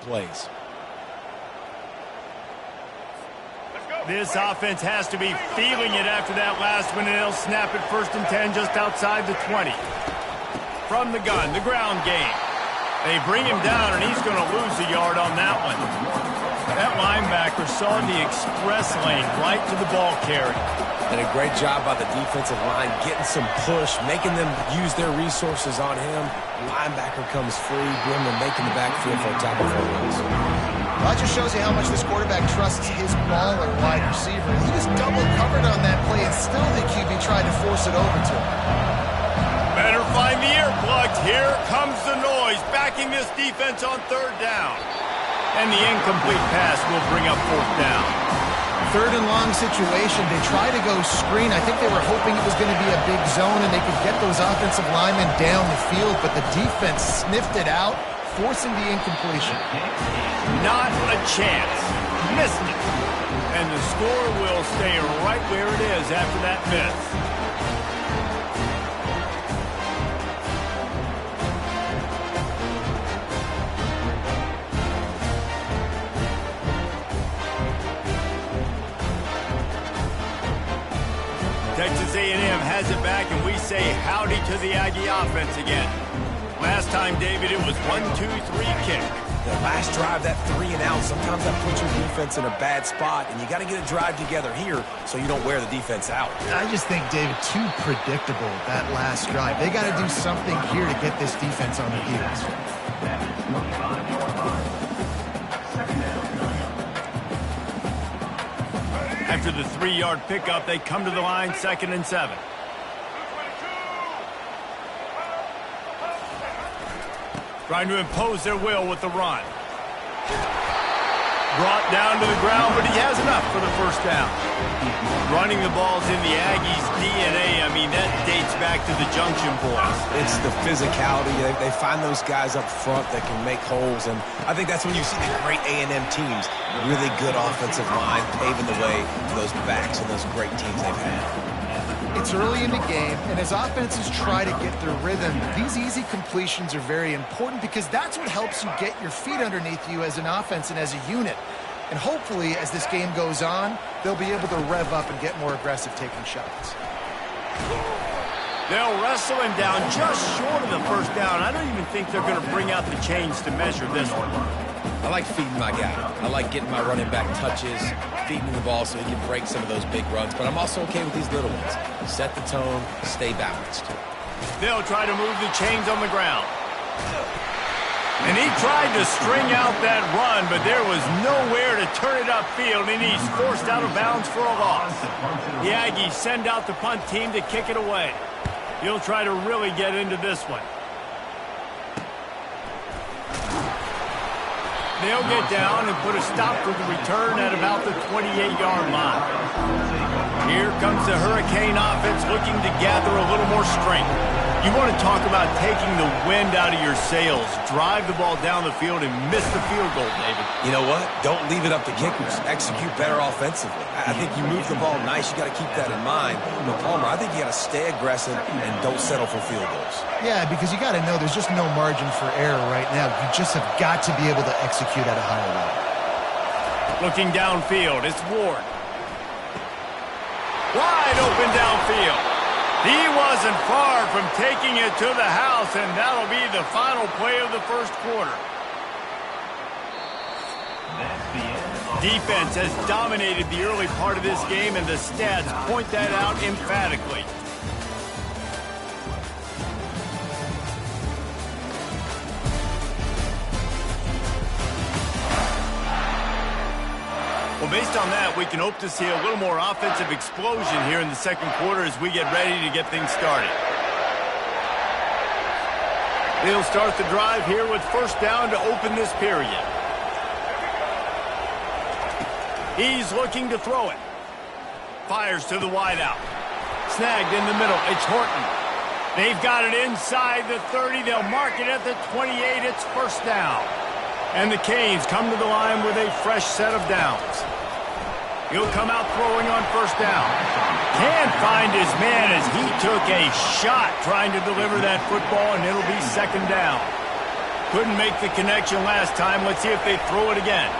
plays. This offense has to be feeling it after that last one, and they'll snap it 1st and 10 just outside the 20. From the gun, the ground game. They bring him down, and he's going to lose a yard on that one. That linebacker saw the express lane right to the ball carrier. And a great job by the defensive line, getting some push, making them use their resources on him. Linebacker comes free, bring him making the backfield for a tackle for a loss. Well, that just shows you how much this quarterback trusts his baller wide receiver. He was double covered on that play, and still the QB tried to force it over to him. Better find the earplugs. Here comes the noise, backing this defense on 3rd down. And the incomplete pass will bring up 4th down. 3rd and long situation. They try to go screen. I think they were hoping it was going to be a big zone and they could get those offensive linemen down the field, but the defense sniffed it out, forcing the incompletion. Not a chance. Missed it. And the score will stay right where it is after that miss. Texas A&M has it back, and we say howdy to the Aggie offense again. Last time, David, it was 1-2-3 kick. The last drive, that 3 and out, sometimes that puts your defense in a bad spot, and you got to get a drive together here so you don't wear the defense out. I just think, David, too predictable, that last drive. They got to do something here to get this defense on their heels. After the 3-yard pickup, they come to the line, 2nd and 7. Trying to impose their will with the run. Brought down to the ground, but he has enough for the 1st down. Running the ball's in the Aggies' DNA. I mean, that dates back to the Junction Boys. It's the physicality. They find those guys up front that can make holes, and I think that's when you see the great A&M teams. Really good offensive line, paving the way for those backs and those great teams they've had. It's early in the game, and as offenses try to get their rhythm, these easy completions are very important because that's what helps you get your feet underneath you as an offense and as a unit. And hopefully, as this game goes on, they'll be able to rev up and get more aggressive taking shots. They'll wrestle him down just short of the 1st down. I don't even think they're going to bring out the chains to measure this one. I like feeding my guy. I like getting my running back touches, feeding the ball so he can break some of those big runs, but I'm also okay with these little ones. Set the tone, stay balanced. They'll try to move the chains on the ground. And he tried to string out that run, but there was nowhere to turn it upfield, and he's forced out of bounds for a loss. The Aggies send out the punt team to kick it away. He'll try to really get into this one. They'll get down and put a stop to the return at about the 28-yard line. Here comes the Hurricane offense looking to gather a little more strength. You want to talk about taking the wind out of your sails. Drive the ball down the field and miss the field goal, David. You know what? Don't leave it up to kickers. Execute better offensively. I think you move the ball nice. You got to keep that in mind. But Palmer, I think you got to stay aggressive and don't settle for field goals. Yeah, because you got to know there's just no margin for error right now. You just have got to be able to execute at a higher level. Looking downfield, it's Ward. Wide open downfield. He wasn't far from taking it to the house, and that'll be the final play of the 1st quarter. Defense has dominated the early part of this game, and the stats point that out emphatically. Well, based on that, we can hope to see a little more offensive explosion here in the 2nd quarter as we get ready to get things started. They'll start the drive here with 1st down to open this period. He's looking to throw it. Fires to the wideout. Snagged in the middle. It's Horton. They've got it inside the 30. They'll mark it at the 28. It's 1st down. And the Canes come to the line with a fresh set of downs. He'll come out throwing on 1st down. Can't find his man as he took a shot trying to deliver that football, and it'll be 2nd down. Couldn't make the connection last time. Let's see if they throw it again.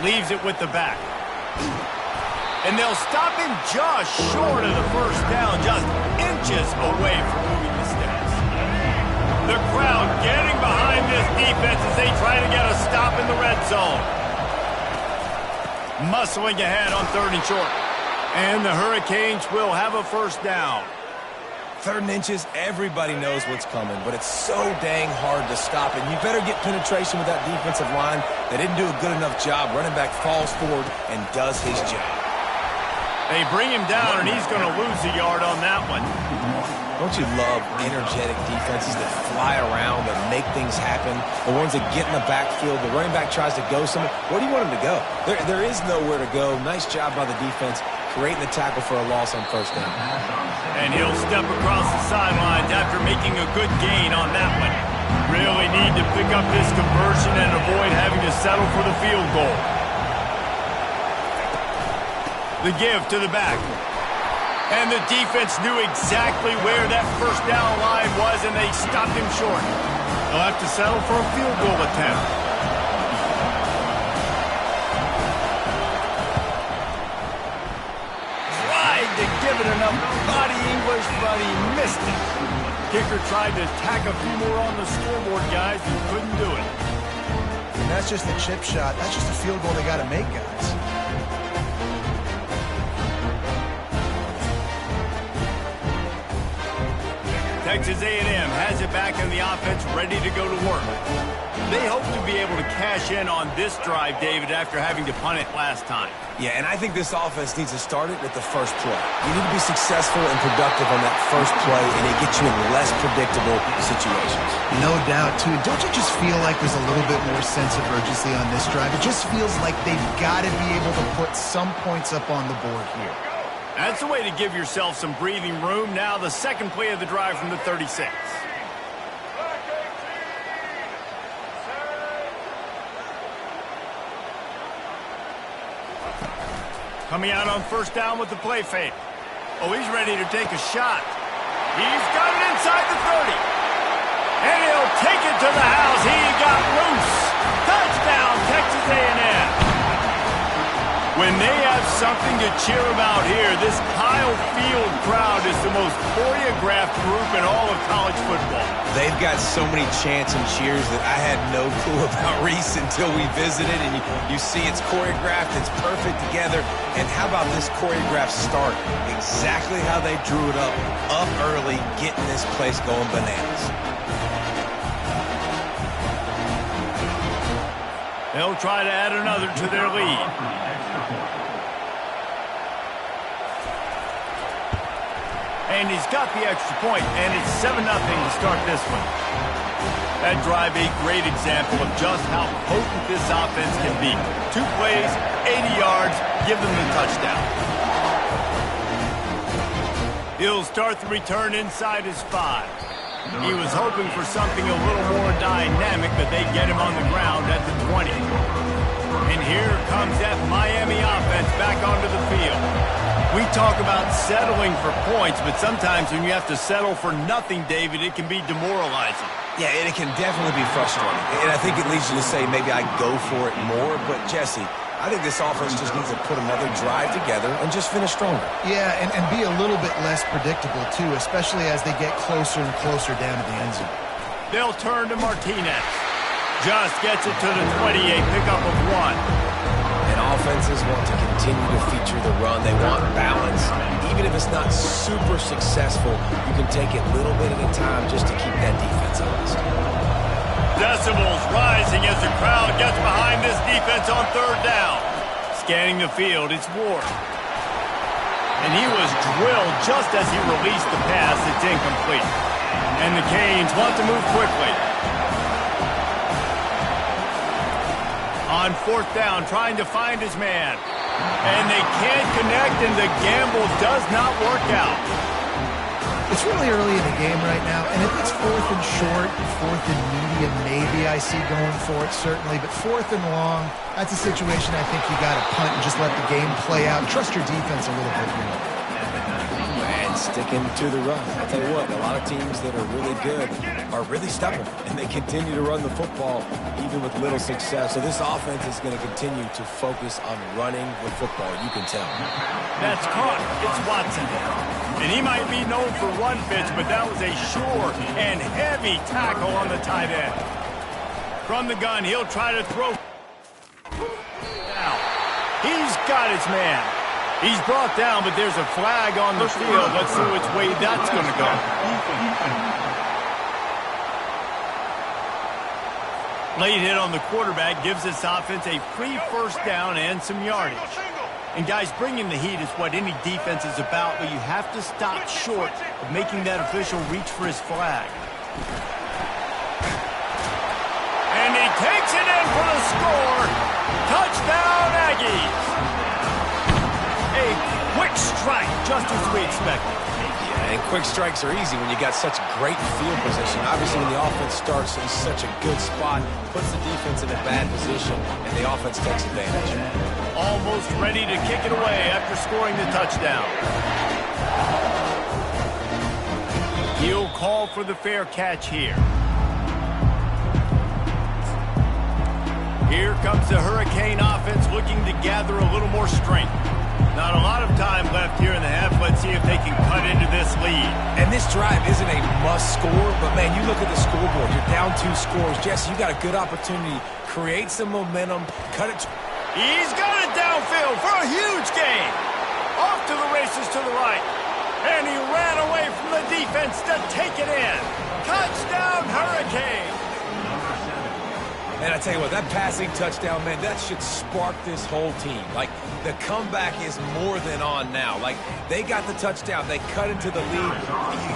Leaves it with the back. And they'll stop him just short of the first down, just inches away from moving the sticks. The crowd getting behind this defense as they try to get a stop in the red zone. Muscling ahead on 3rd and short. And the Hurricanes will have a first down. 3rd and inches, everybody knows what's coming, but it's so dang hard to stop it. You better get penetration with that defensive line. They didn't do a good enough job. Running back falls forward and does his job. They bring him down, and he's going to lose a yard on that one. Don't you love energetic defenses that fly around and make things happen? The ones that get in the backfield, the running back tries to go somewhere. Where do you want him to go? There is nowhere to go. Nice job by the defense creating the tackle for a loss on first down. And he'll step across the sidelines after making a good gain on that one. Really need to pick up this conversion and avoid having to settle for the field goal. The give to the back. And the defense knew exactly where that first down line was, and they stopped him short. They'll have to settle for a field goal attempt. Tried to give it enough body English, but he missed it. Kicker tried to tack a few more on the scoreboard, guys, and couldn't do it. And that's just a chip shot. That's just a field goal they got to make, guys. Texas A&M has it back in the offense, ready to go to work. They hope to be able to cash in on this drive, David, after having to punt it last time. Yeah, and I think this offense needs to start it with the first play. You need to be successful and productive on that first play, and it gets you in less predictable situations. No doubt, too. Don't you just feel like there's a little bit more sense of urgency on this drive? It just feels like they've got to be able to put some points up on the board here. That's the way to give yourself some breathing room. Now the second play of the drive from the 36. Coming out on first down with the play fake. Oh, he's ready to take a shot. He's got it inside the 30. And he'll take it to the house. He got loose. Touchdown, Texas A&M. When they have something to cheer about here, this Kyle Field crowd is the most choreographed group in all of college football. They've got so many chants and cheers that I had no clue about Reese until we visited, and you see it's choreographed, it's perfect together. And how about this choreographed start? Exactly how they drew it up early, getting this place going bananas. They'll try to add another to their lead. And he's got the extra point, and it's 7-0 to start this one. That drive, a great example of just how potent this offense can be. 2 plays, 80 yards, give them the touchdown. He'll start the return inside his 5. He was hoping for something a little more dynamic, but they get him on the ground at the 20. And here comes that Miami offense back onto the field. We talk about settling for points, but sometimes when you have to settle for nothing, David, it can be demoralizing. Yeah, and it can definitely be frustrating. And I think it leads you to say maybe I go for it more. But, Jesse, I think this offense just needs to put another drive together and just finish stronger. Yeah, and be a little bit less predictable, too, especially as they get closer and closer down to the end zone. They'll turn to Martinez. Just gets it to the 28, pickup of 1. Offenses want to continue to feature the run. They want balance. Even if it's not super successful, you can take it little bit at a time just to keep that defense honest. Decibels rising as the crowd gets behind this defense on 3rd down. Scanning the field, it's Ward. And he was drilled just as he released the pass. It's incomplete. And the Canes want to move quickly. On 4th down, trying to find his man. And they can't connect, and the gamble does not work out. It's really early in the game right now, and if it's 4th and short, 4th and medium, maybe I see going for it, certainly. But 4th and long, that's a situation I think you got to punt and just let the game play out. Trust your defense a little bit more. And sticking to the run. I'll tell you what, a lot of teams that are really good are really stubborn, and they continue to run the football even with little success. So this offense is going to continue to focus on running the football. You can tell. That's caught. It's Watson. And he might be known for run fits, but that was a sure and heavy tackle on the tight end. From the gun, he'll try to throw. Now, he's got his man. He's brought down, but there's a flag on the field. Let's see which way that's going to go. Late hit on the quarterback gives this offense a free first down and some yardage. And guys, bringing the heat is what any defense is about, but you have to stop short of making that official reach for his flag. And he takes it in for the score. Touchdown, Aggies. A quick strike, just as we expected. Yeah, and quick strikes are easy when you got such great field position. Obviously, when the offense starts in such a good spot, puts the defense in a bad position, and the offense takes advantage. Almost ready to kick it away after scoring the touchdown. He'll call for the fair catch here. Here comes the Hurricane offense looking to gather a little more strength. Not a lot of time left here in the half. Let's see if they can cut into this lead. And this drive isn't a must score, but man, you look at the scoreboard. You're down 2 scores. Jesse, you got a good opportunity. Create some momentum. Cut it. He's got it downfield for a huge gain. Off to the races to the right. And he ran away from the defense to take it in. Touchdown, Hurricane. And I tell you what, that passing touchdown, man, that should spark this whole team. Like, the comeback is more than on now. Like, they got the touchdown. They cut into the lead.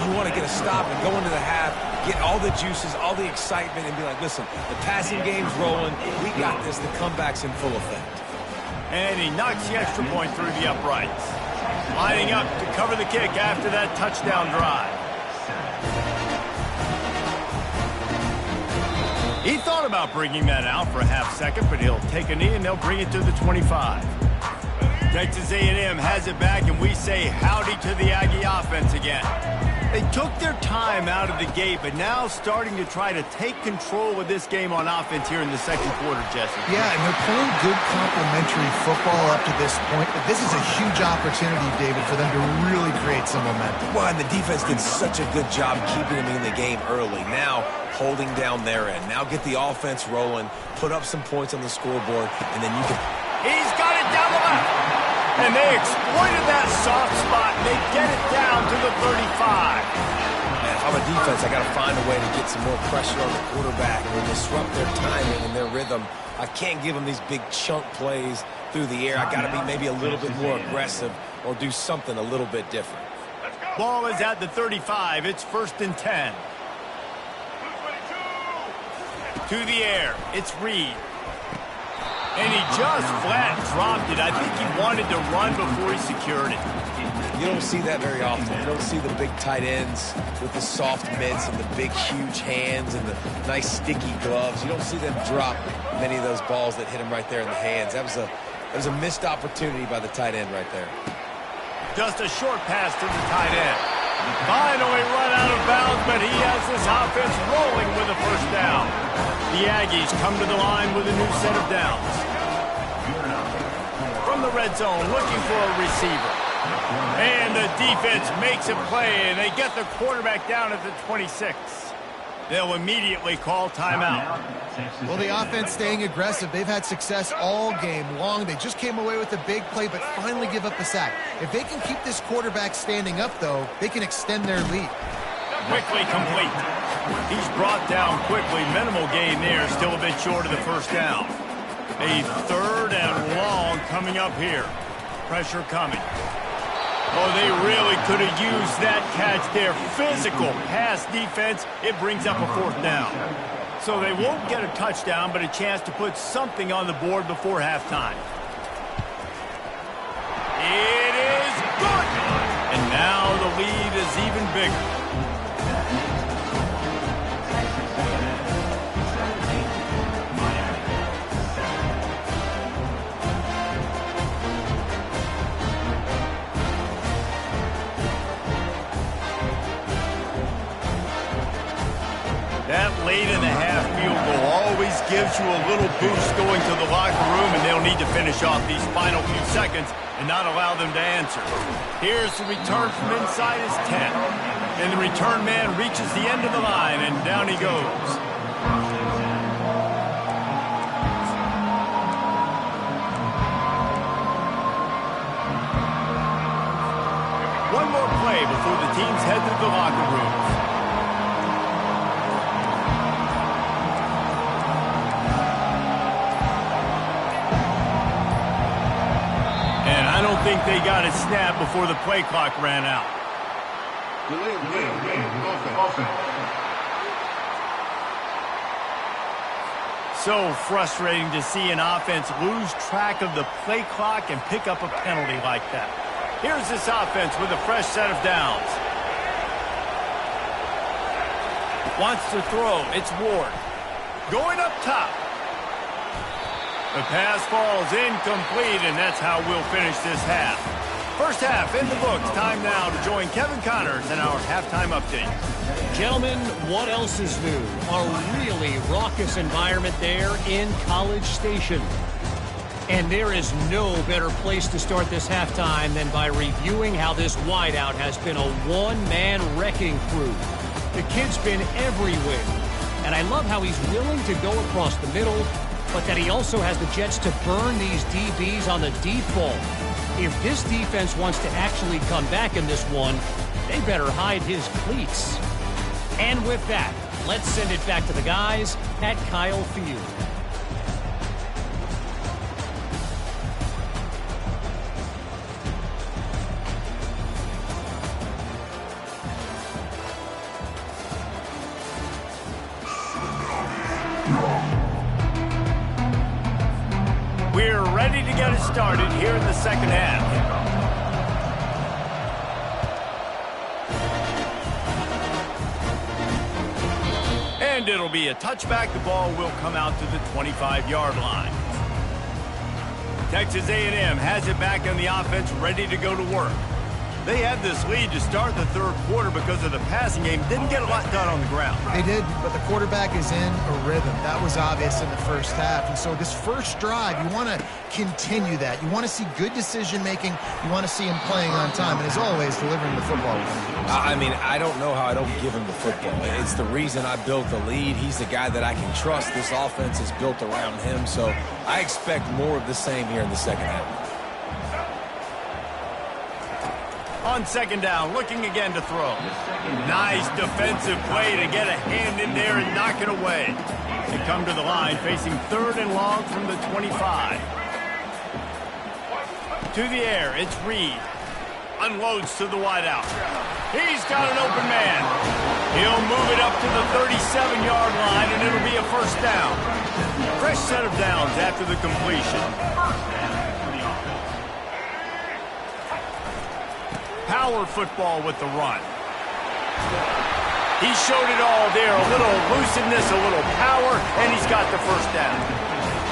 You want to get a stop and go into the half, get all the juices, all the excitement, and be like, listen, the passing game's rolling. We got this. The comeback's in full effect. And he knocks the extra point through the uprights. Lining up to cover the kick after that touchdown drive. He thought about bringing that out for a half second, but he'll take a knee and they'll bring it to the 25. Texas A&M has it back, and we say howdy to the Aggie offense again. They took their time out of the gate, but now starting to try to take control of this game on offense here in the second quarter, Jesse. Yeah, and they're playing good complementary football up to this point, but this is a huge opportunity, David, for them to really create some momentum. Well, and the defense did such a good job keeping them in the game early. Now, holding down their end. Now get the offense rolling, put up some points on the scoreboard, and then you can... He's got it down the left. And they exploited that soft spot, and they get it down to the 35. Man, if I'm a defense, I got to find a way to get some more pressure on the quarterback or disrupt their timing and their rhythm. I can't give them these big chunk plays through the air. I got to be maybe a little bit more aggressive or do something a little bit different. Ball is at the 35. It's 1st and 10. To the air. It's Reed. And he just flat dropped it. I think he wanted to run before he secured it. You don't see that very often. You don't see the big tight ends with the soft mitts and the big, huge hands and the nice, sticky gloves. You don't see them drop many of those balls that hit him right there in the hands. That was a missed opportunity by the tight end right there. Just a short pass to the tight end. Finally run out of bounds, but he has this offense rolling with a first down. The Aggies come to the line with a new set of downs. From the red zone, looking for a receiver. And the defense makes a play, and they get the quarterback down at the 26. They'll immediately call timeout. Well, the offense staying aggressive. They've had success all game long. They just came away with a big play, but finally give up the sack. If they can keep this quarterback standing up, though, they can extend their lead. Quickly complete. He's brought down quickly. Minimal gain there, still a bit short of the first down. A 3rd and long coming up here. Pressure coming. Oh, they really could have used that catch there. Physical pass defense. It brings up a 4th down. So they won't get a touchdown, but a chance to put something on the board before halftime. It is good. And now the lead is even bigger. gives you a little boost going to the locker room, and they'll need to finish off these final few seconds and not allow them to answer. Here's the return from inside his 10. And the return man reaches the end of the line, and down he goes. One more play before the teams head to the locker rooms. And I don't think they got a snap before the play clock ran out. So frustrating to see an offense lose track of the play clock and pick up a penalty like that. Here's this offense with a fresh set of downs. Wants to throw. It's Ward. Going up top. The pass falls incomplete, and that's how we'll finish this half. First half in the books. Time now to join Kevin Connors in our halftime update. Gentlemen, what else is new? A really raucous environment there in College Station. And there is no better place to start this halftime than by reviewing how this wideout has been a one-man wrecking crew. The kid's been everywhere. And I love how he's willing to go across the middle, but that he also has the jets to burn these DBs on the deep ball. If this defense wants to actually come back in this one, they better hide his cleats. And with that, let's send it back to the guys at Kyle Field. We're ready to get it started here in the second half. And it'll be a touchback. The ball will come out to the 25-yard line. Texas A&M has it back on the offense, ready to go to work. They had this lead to start the third quarter because of the passing game. Didn't get a lot done on the ground. They did, but the quarterback is in a rhythm. That was obvious in the first half. And so this first drive, you want to continue that. You want to see good decision-making. You want to see him playing on time. And as always, delivering the football. I mean, I don't know how I don't give him the football. It's the reason I built the lead. He's the guy that I can trust. This offense is built around him. So I expect more of the same here in the second half. On second down, looking again to throw. Nice defensive play to get a hand in there and knock it away. They come to the line facing third and long from the 25. To the air, it's Reed. Unloads to the wideout. He's got an open man. He'll move it up to the 37-yard line, and it'll be a first down. Fresh set of downs after the completion. Power football with the run. He showed it all there. A little elusiveness, a little power, and he's got the first down.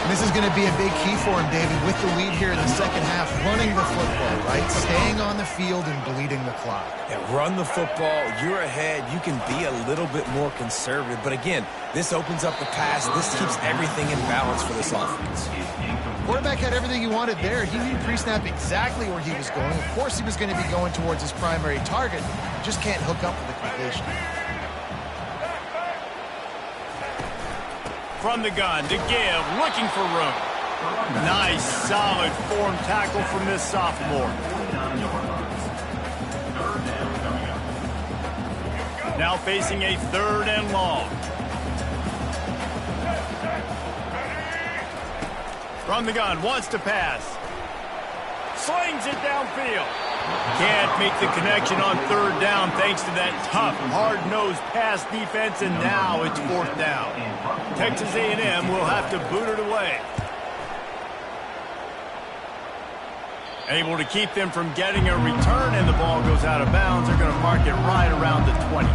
This is going to be a big key for him, David, with the lead here in the second half. Running the football, right? Staying on the field and bleeding the clock. Yeah, run the football. You're ahead. You can be a little bit more conservative. But again, this opens up the pass. This keeps everything in balance for this offense. Quarterback had everything he wanted there. He knew pre-snap exactly where he was going. Of course he was going to be going towards his primary target. Just can't hook up with the completion. From the gun to give, looking for room. Nice, solid form tackle from this sophomore. Now facing a third and long. From the gun, wants to pass. Slings it downfield. Can't make the connection on third down thanks to that tough, hard-nosed pass defense, and now it's fourth down. Texas A&M will have to boot it away. Able to keep them from getting a return, and the ball goes out of bounds. They're going to mark it right around the 20.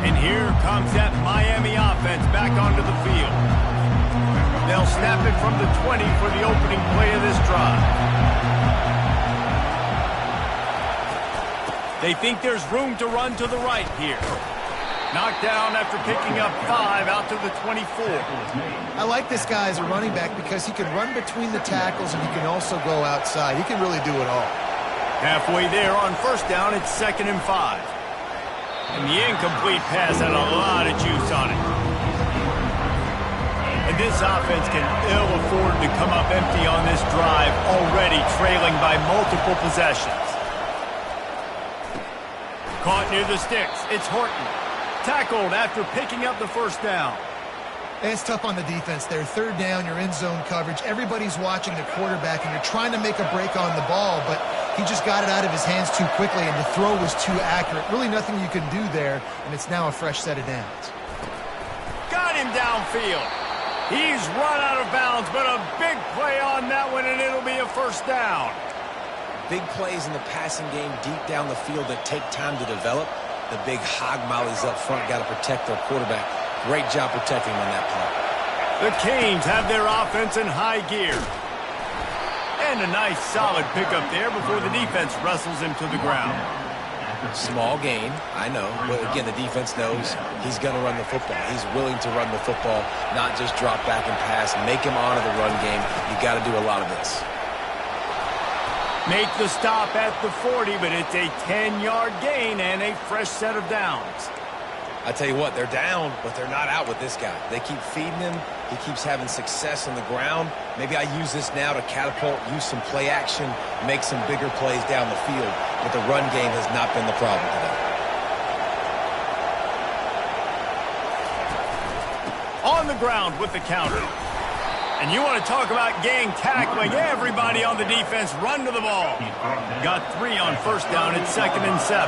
And here comes that Miami offense back onto the field. They'll snap it from the 20 for the opening play of this drive. They think there's room to run to the right here. Knocked down after picking up 5 out to the 24. I like this guy as a running back because he can run between the tackles and he can also go outside. He can really do it all. Halfway there on first down, it's 2nd and 5. And the incomplete pass had a lot of juice on it. And this offense can ill afford to come up empty on this drive, already trailing by multiple possessions. Caught near the sticks. It's Horton. Tackled after picking up the first down. It's tough on the defense there. 3rd down, you're in zone coverage. Everybody's watching the quarterback, and you're trying to make a break on the ball, but he just got it out of his hands too quickly, and the throw was too accurate. Really nothing you can do there, and it's now a fresh set of downs. Got him downfield. He's run out of bounds, but a big play on that one, and it'll be a first down. Big plays in the passing game deep down the field that take time to develop. The big hog mollies up front got to protect their quarterback. Great job protecting him on that play. The Canes have their offense in high gear. And a nice solid pickup there before the defense wrestles him to the ground. Small gain, I know. But again, the defense knows he's going to run the football. He's willing to run the football, not just drop back and pass. Make him honor the run game. You got to do a lot of this. Make the stop at the 40, but it's a 10-yard gain and a fresh set of downs. I tell you what, they're down, but they're not out with this guy. They keep feeding him. He keeps having success on the ground. Maybe I use this now to catapult, use some play action, make some bigger plays down the field. But the run game has not been the problem today. On the ground with the counter. And you want to talk about gang tackling. Everybody on the defense run to the ball. Got 3 on first down. It's 2nd and 7.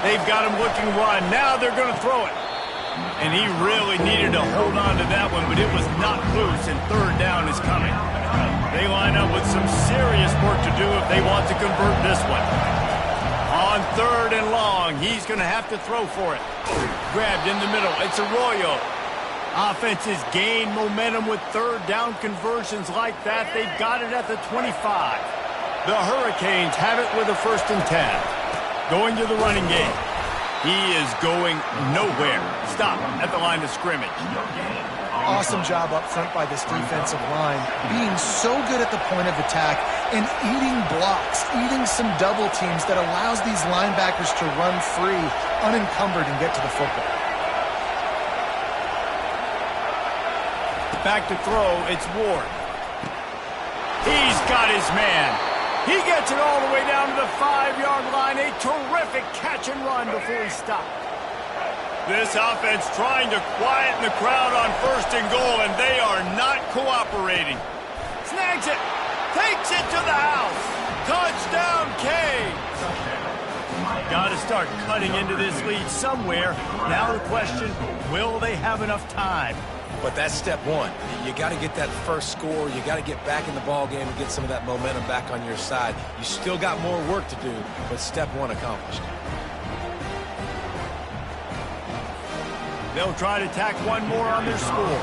They've got him looking run. Now they're going to throw it. And he really needed to hold on to that one, but it was not loose, and 3rd down is coming. They line up with some serious work to do if they want to convert this one. On 3rd and long, he's going to have to throw for it. Grabbed in the middle. It's Arroyo. Offenses gain momentum with 3rd down conversions like that. They've got it at the 25. The Hurricanes have it with a 1st and 10. Going to the running game. He is going nowhere. Stop at the line of scrimmage. Awesome job up front by this defensive line, being so good at the point of attack and eating blocks, eating some double teams that allows these linebackers to run free, unencumbered, and get to the football. Back to throw, it's Ward. He's got his man. He gets it all the way down to the 5-yard line. A terrific catch and run before he stopped. This offense trying to quieten the crowd on 1st and goal, and they are not cooperating. Snags it. Takes it to the house. Touchdown, Canes. Got to start cutting into this lead somewhere. Now the question, will they have enough time? But that's step one. You got to get that first score. You got to get back in the ball game and get some of that momentum back on your side. You still got more work to do, but step one accomplished. They'll try to tack one more on their score.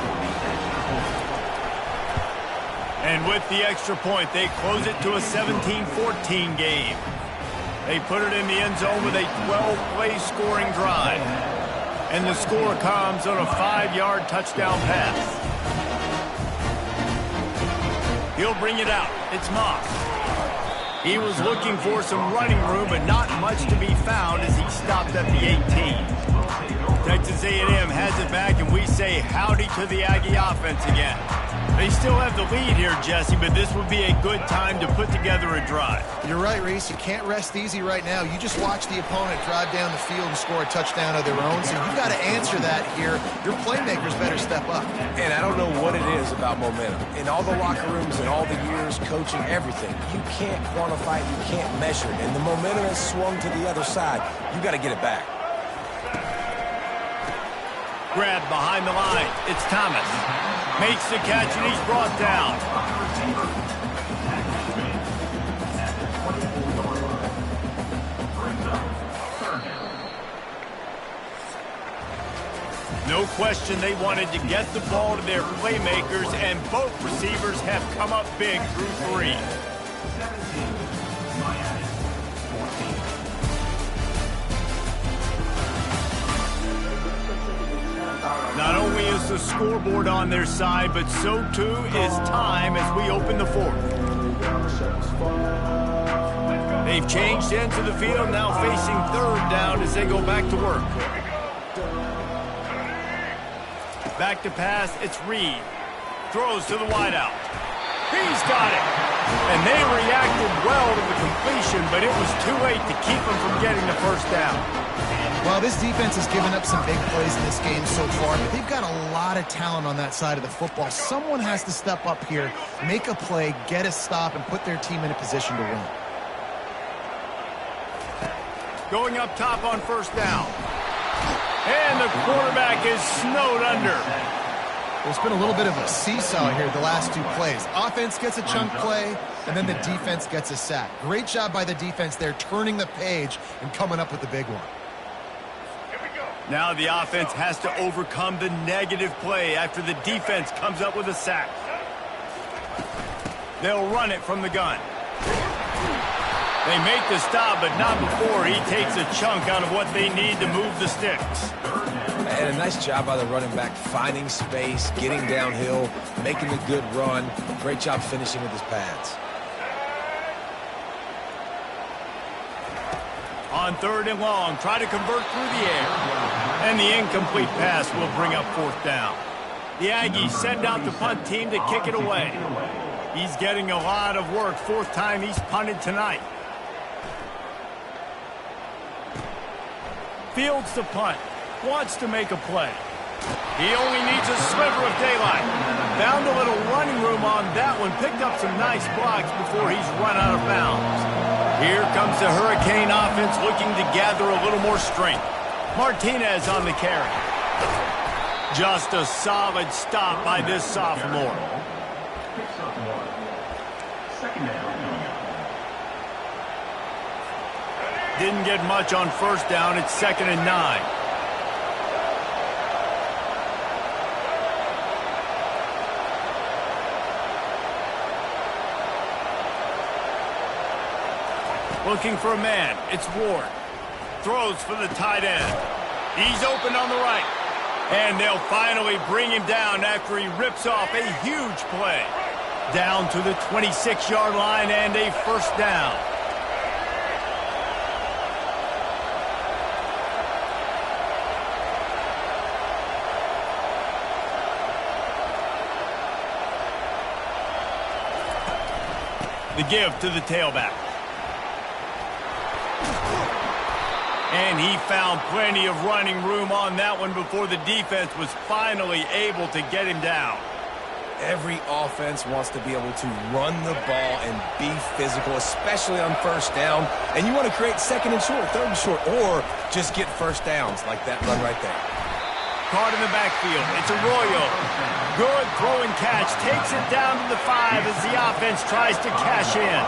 And with the extra point, they close it to a 17-14 game. They put it in the end zone with a 12-play scoring drive. And the score comes on a 5-yard touchdown pass. He'll bring it out. It's Moss. He was looking for some running room, but not much to be found as he stopped at the 18. Texas A&M has it back, and we say howdy to the Aggie offense again. They still have the lead here, Jesse, but this would be a good time to put together a drive. You're right, Reese. You can't rest easy right now. You just watch the opponent drive down the field and score a touchdown of their own, so you've got to answer that here. Your playmakers better step up. And I don't know what it is about momentum. In all the locker rooms and all the years coaching, everything, you can't quantify it, you can't measure it. And the momentum has swung to the other side. You got to get it back. Grabbed behind the line. It's Thomas. Makes the catch, and he's brought down. No question they wanted to get the ball to their playmakers, and both receivers have come up big through 3. Not only is the scoreboard on their side, but so too is time as we open the fourth. They've changed ends of the field, now facing third down as they go back to work. Back to pass, it's Reed. Throws to the wideout. He's got it. And they reacted well to the completion, but it was too late to keep them from getting the first down. Well, this defense has given up some big plays in this game so far, but they've got a lot of talent on that side of the football. Someone has to step up here, make a play, get a stop, and put their team in a position to win. Going up top on first down. And the quarterback is snowed under. There's been a little bit of a seesaw here the last two plays. Offense gets a chunk play, and then the defense gets a sack. Great job by the defense there, turning the page and coming up with the big one. Now the offense has to overcome the negative play after the defense comes up with a sack. They'll run it from the gun. They make the stop, but not before he takes a chunk out of what they need to move the sticks. And a nice job by the running back, finding space, getting downhill, making a good run. Great job finishing with his pads. On third and long, try to convert through the air. And the incomplete pass will bring up fourth down. The Aggies send out the punt team to kick it away. He's getting a lot of work, fourth time he's punted tonight. Fields the punt, wants to make a play. He only needs a sliver of daylight. Found a little running room on that one, picked up some nice blocks before he's run out of bounds. Here comes the Hurricane offense looking to gather a little more strength. Martinez on the carry. Just a solid stop by this sophomore. Didn't get much on first down. It's 2nd and 9. Looking for a man. It's Ward. Throws for the tight end. He's open on the right. And they'll finally bring him down after he rips off a huge play. Down to the 26-yard line and a first down. The give to the tailback. And he found plenty of running room on that one before the defense was finally able to get him down. Every offense wants to be able to run the ball and be physical, especially on first down. And you want to create 2nd and short, 3rd and short, or just get first downs like that run right there. Caught in the backfield. It's Arroyo. Good throw and catch. Takes it down to the 5 as the offense tries to cash in.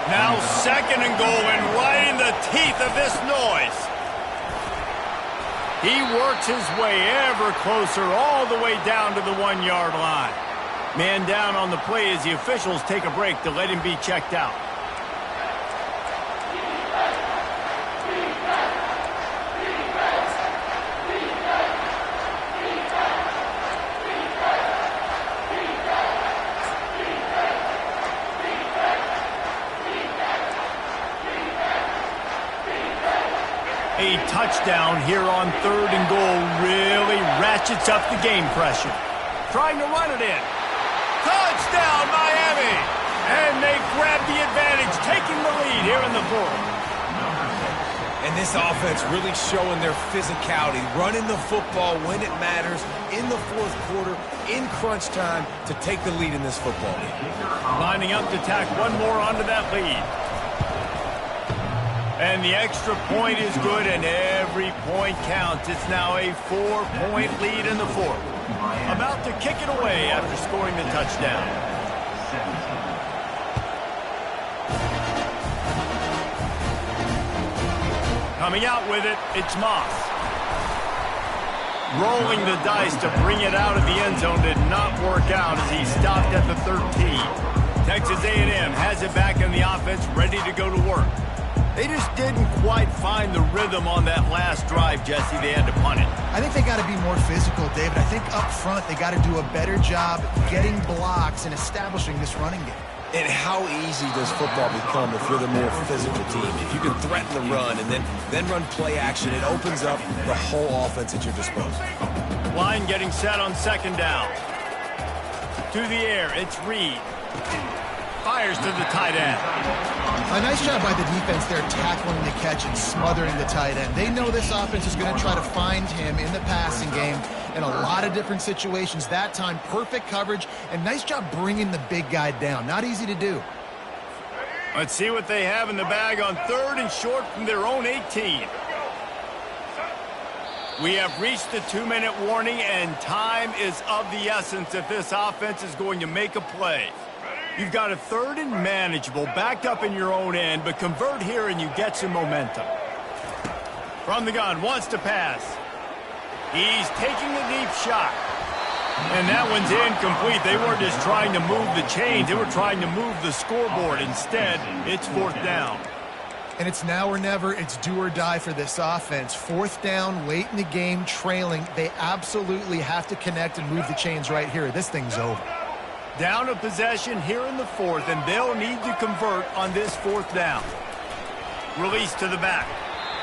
Now 2nd and goal and right in the teeth of this noise. He works his way ever closer all the way down to the 1-yard line. Man down on the play as the officials take a break to let him be checked out. A touchdown here on 3rd and goal really ratchets up the game pressure. Trying to run it in. Touchdown, Miami! And they grab the advantage, taking the lead here in the 4th. And this offense really showing their physicality, running the football when it matters, in the 4th quarter, in crunch time, to take the lead in this football game. Lining up to tack one more onto that lead. And the extra point is good, and every point counts. It's now a 4-point lead in the 4th. About to kick it away after scoring the touchdown. Coming out with it, it's Moss. Rolling the dice to bring it out of the end zone did not work out as he stopped at the 13. Texas A&M has it back in the offense, ready to go to work. They just didn't quite find the rhythm on that last drive, Jesse. They had to punt it. I think they got to be more physical, David. I think up front they got to do a better job getting blocks and establishing this running game. And how easy does football become if you're the more physical team? If you can threaten the run and then run play action, it opens up the whole offense at your disposal. Line getting set on second down. To the air, it's Reed. Fires to the tight end. A nice job by the defense there tackling the catch and smothering the tight end. They know this offense is going to try to find him in the passing game in a lot of different situations. That time, perfect coverage, and nice job bringing the big guy down. Not easy to do. Let's see what they have in the bag on 3rd and short from their own 18. We have reached the 2-minute warning, and time is of the essence if this offense is going to make a play. You've got a 3rd and manageable, backed up in your own end, but convert here and you get some momentum. From the gun, wants to pass. He's taking a deep shot. And that one's incomplete. They weren't just trying to move the chains. They were trying to move the scoreboard. Instead, it's 4th down. And it's now or never. It's do or die for this offense. 4th down, late in the game, trailing. They absolutely have to connect and move the chains right here. This thing's over. Down a possession here in the 4th, and they'll need to convert on this 4th down. Release to the back.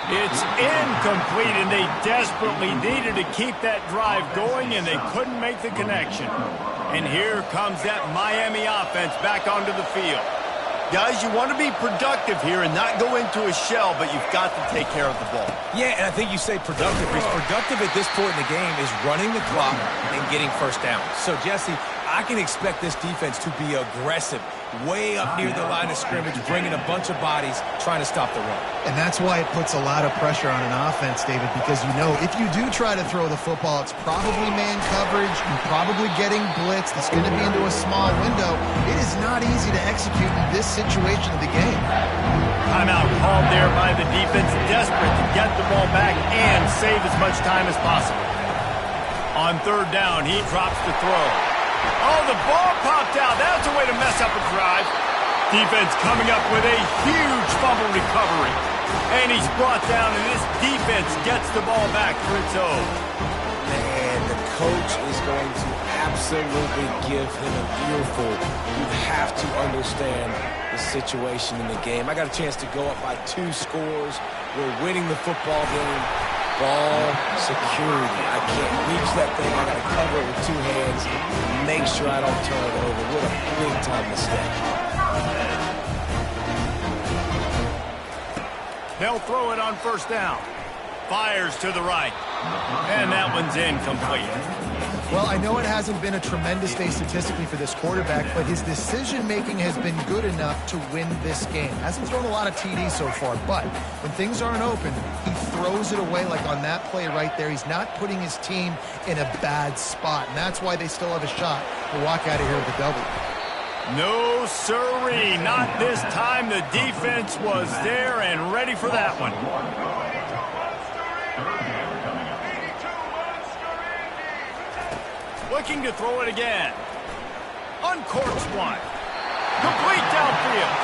It's incomplete, and they desperately needed to keep that drive going, and they couldn't make the connection. And here comes that Miami offense back onto the field. Guys, you want to be productive here and not go into a shell, but you've got to take care of the ball. Yeah, and I think you say productive. Because productive at this point in the game is running the clock and getting first down. So, Jesse, I can expect this defense to be aggressive, way up near the line of scrimmage, bringing a bunch of bodies, trying to stop the run. And that's why it puts a lot of pressure on an offense, David, because you know if you do try to throw the football, it's probably man coverage, you're probably getting blitzed, it's going to be into a small window. It is not easy to execute in this situation of the game. Timeout called there by the defense, desperate to get the ball back and save as much time as possible. On 3rd down, he drops the throw. Oh, the ball popped out. That's a way to mess up a drive. Defense coming up with a huge fumble recovery. And he's brought down, and this defense gets the ball back for its own. Man, the coach is going to absolutely give him an earful. You have to understand the situation in the game. I got a chance to go up by 2 scores. We're winning the football game. Ball security. I can't reach that thing. I got to cover it with 2 hands and make sure I don't turn it over. What a big-time mistake. They'll throw it on 1st down. Fires to the right. And that one's incomplete. Well, I know it hasn't been a tremendous day statistically for this quarterback, but his decision-making has been good enough to win this game. Hasn't thrown a lot of TDs so far, but when things aren't open, he throws it away like on that play right there. He's not putting his team in a bad spot, and that's why they still have a shot to walk out of here with a W. No, sirree. Not this time. The defense was there and ready for that one. Looking to throw it again. Uncorks one. Complete downfield.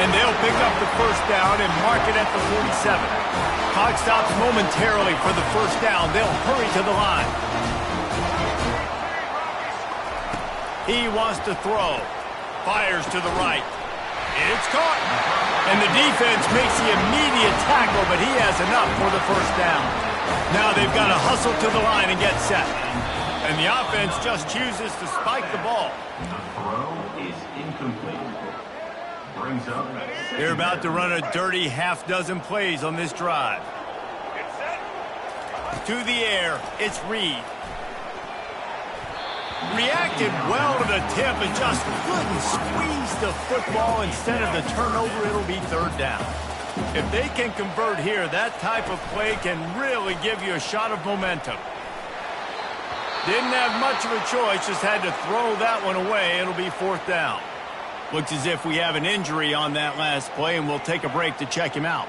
And they'll pick up the 1st down and mark it at the 47. Clock stops momentarily for the 1st down. They'll hurry to the line. He wants to throw. Fires to the right. It's caught. And the defense makes the immediate tackle, but he has enough for the 1st down. Now they've got to hustle to the line and get set. And the offense just chooses to spike the ball. The throw is incomplete. Brings up. They're about to run a dirty half-dozen plays on this drive. To the air, it's Reed. Reacted well to the tip and just couldn't squeeze the football. Instead of the turnover, it'll be 3rd down. If they can convert here, that type of play can really give you a shot of momentum. Didn't have much of a choice, just had to throw that one away. It'll be 4th down. Looks as if we have an injury on that last play, and we'll take a break to check him out.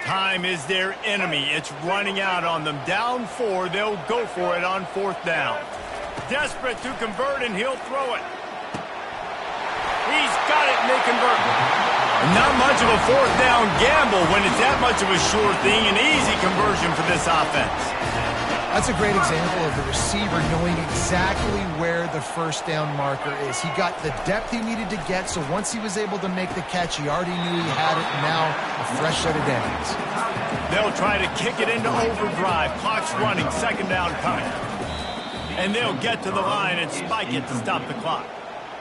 Time is their enemy. It's running out on them. Down 4, they'll go for it on 4th down. Desperate to convert, and he'll throw it. He's got it, and they convert. Not much of a fourth down gamble when it's that much of a sure thing. An easy conversion for this offense. That's a great example of the receiver knowing exactly where the first down marker is. He got the depth he needed to get, so once he was able to make the catch, he already knew he had it, and now a fresh set of downs. They'll try to kick it into overdrive. Clock's running, second down coming. And they'll get to the line and spike it to stop the clock.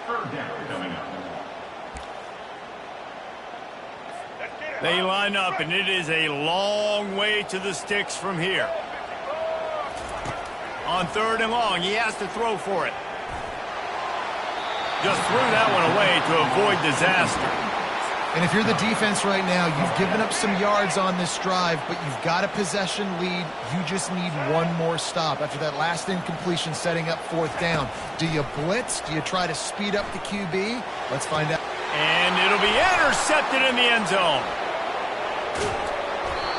Third down coming up. They line up, and it is a long way to the sticks from here. On third and long, he has to throw for it. Just threw that one away to avoid disaster. And if you're the defense right now, you've given up some yards on this drive, but you've got a possession lead. You just need one more stop after that last incompletion setting up fourth down. Do you blitz? Do you try to speed up the QB? Let's find out. And it'll be intercepted in the end zone.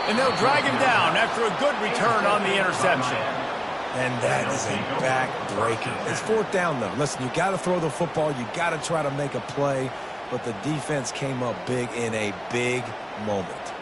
And they'll drag him down after a good return on the interception. And that is a back-breaker. It's fourth down, though. Listen, you got to throw the football. You got to try to make a play. But the defense came up big in a big moment.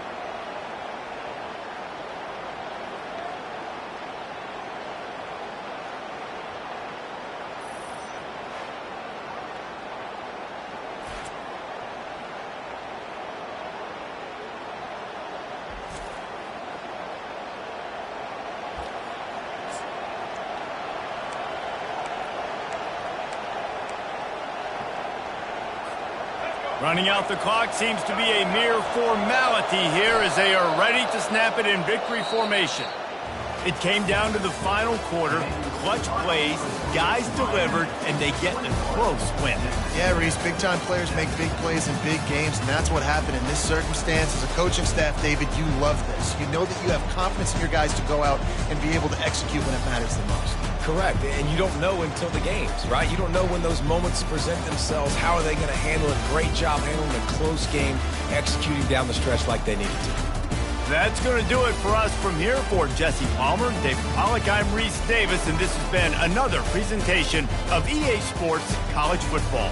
Running out the clock seems to be a mere formality here as they are ready to snap it in victory formation. It came down to the final quarter, clutch plays, guys delivered, and they get a close win. Yeah, Reese, big-time players make big plays in big games, and that's what happened in this circumstance. As a coaching staff, David, you love this. You know that you have confidence in your guys to go out and be able to execute when it matters the most. Correct, and you don't know until the games, right? You don't know when those moments present themselves. How are they going to handle it? Great job handling a close game, executing down the stretch like they needed to. That's going to do it for us from here. For Jesse Palmer, David Pollack, I'm Reese Davis, and this has been another presentation of EA Sports College Football.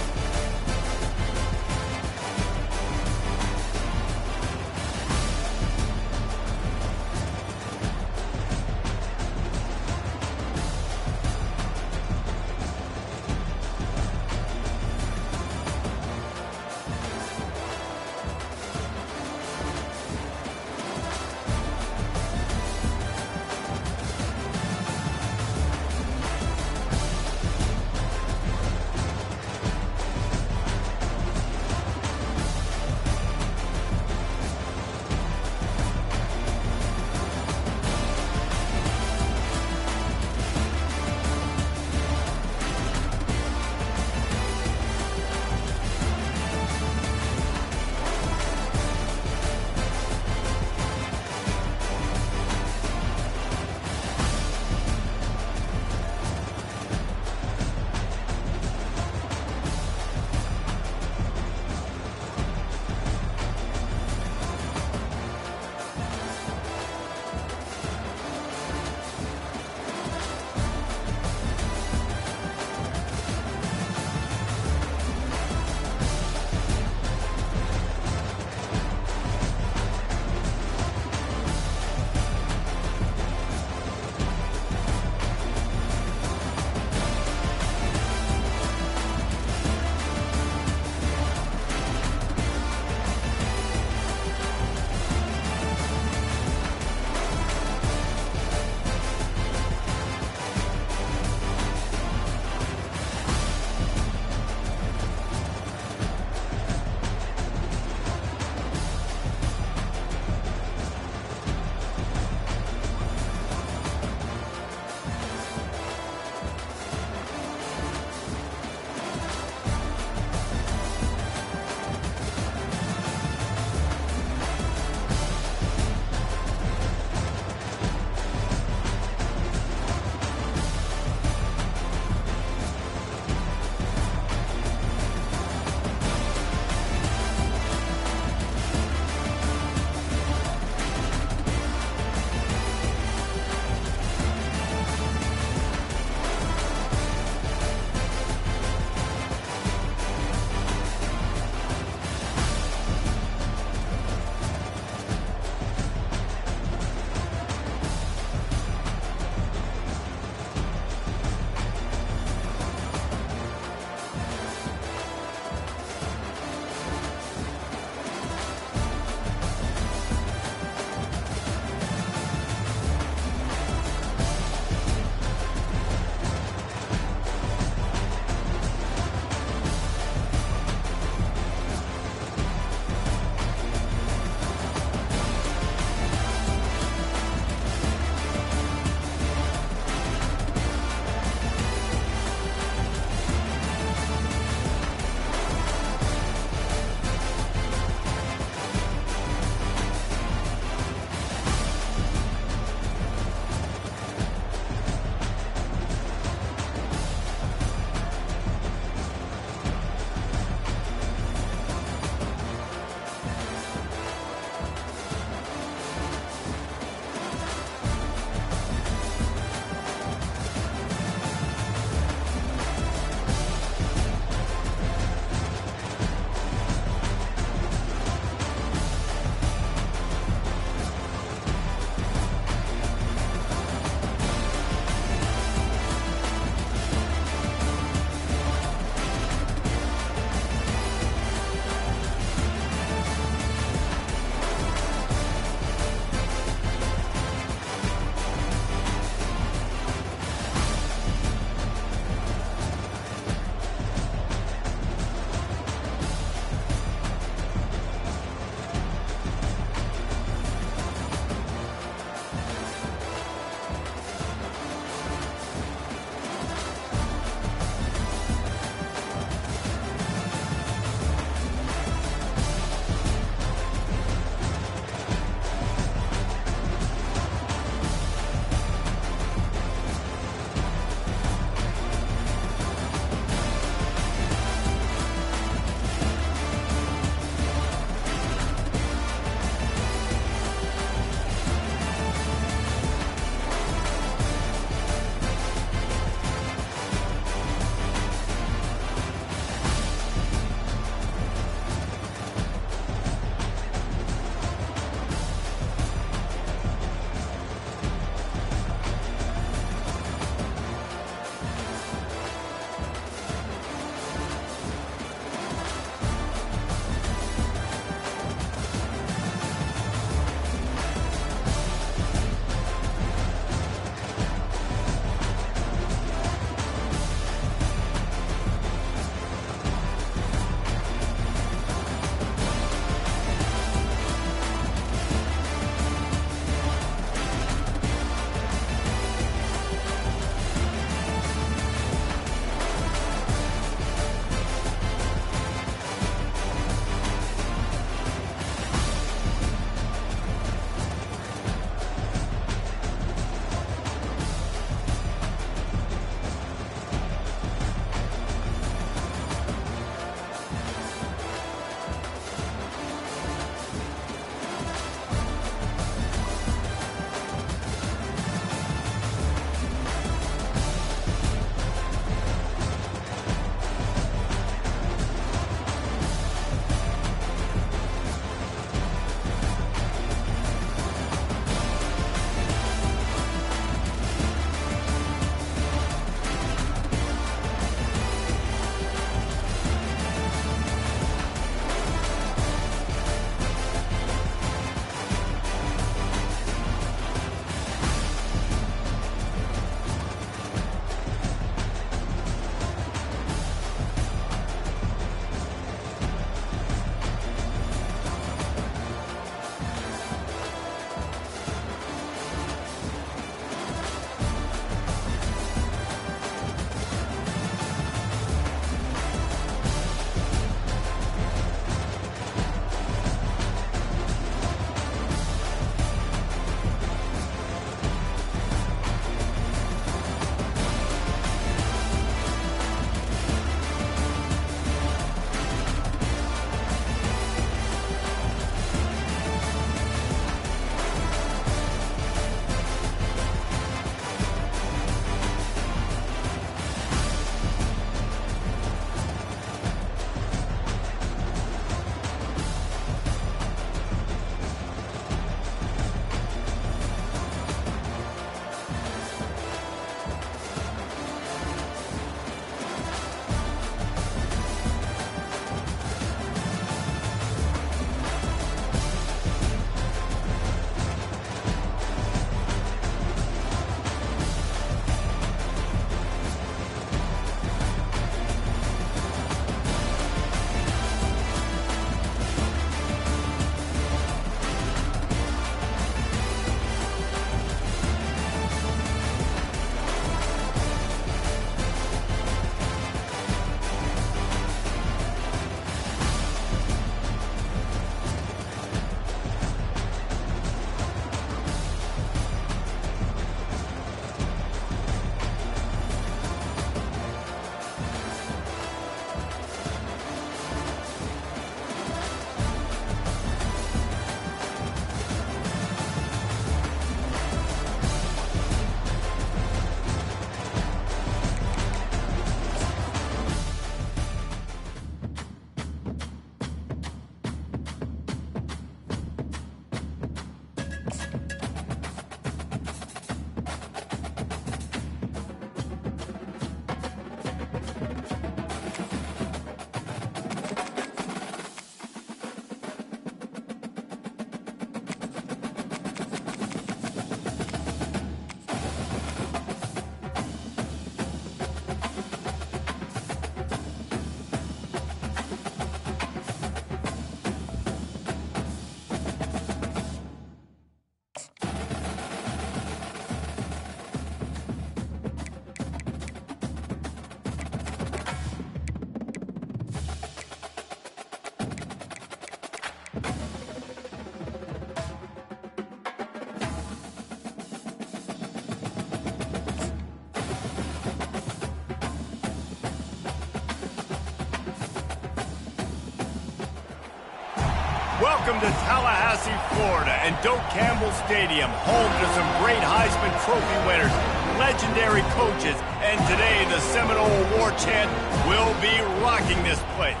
Welcome to Tallahassee, Florida, and Doak Campbell Stadium, home to some great Heisman Trophy winners, legendary coaches, and today the Seminole War Chant will be rocking this place.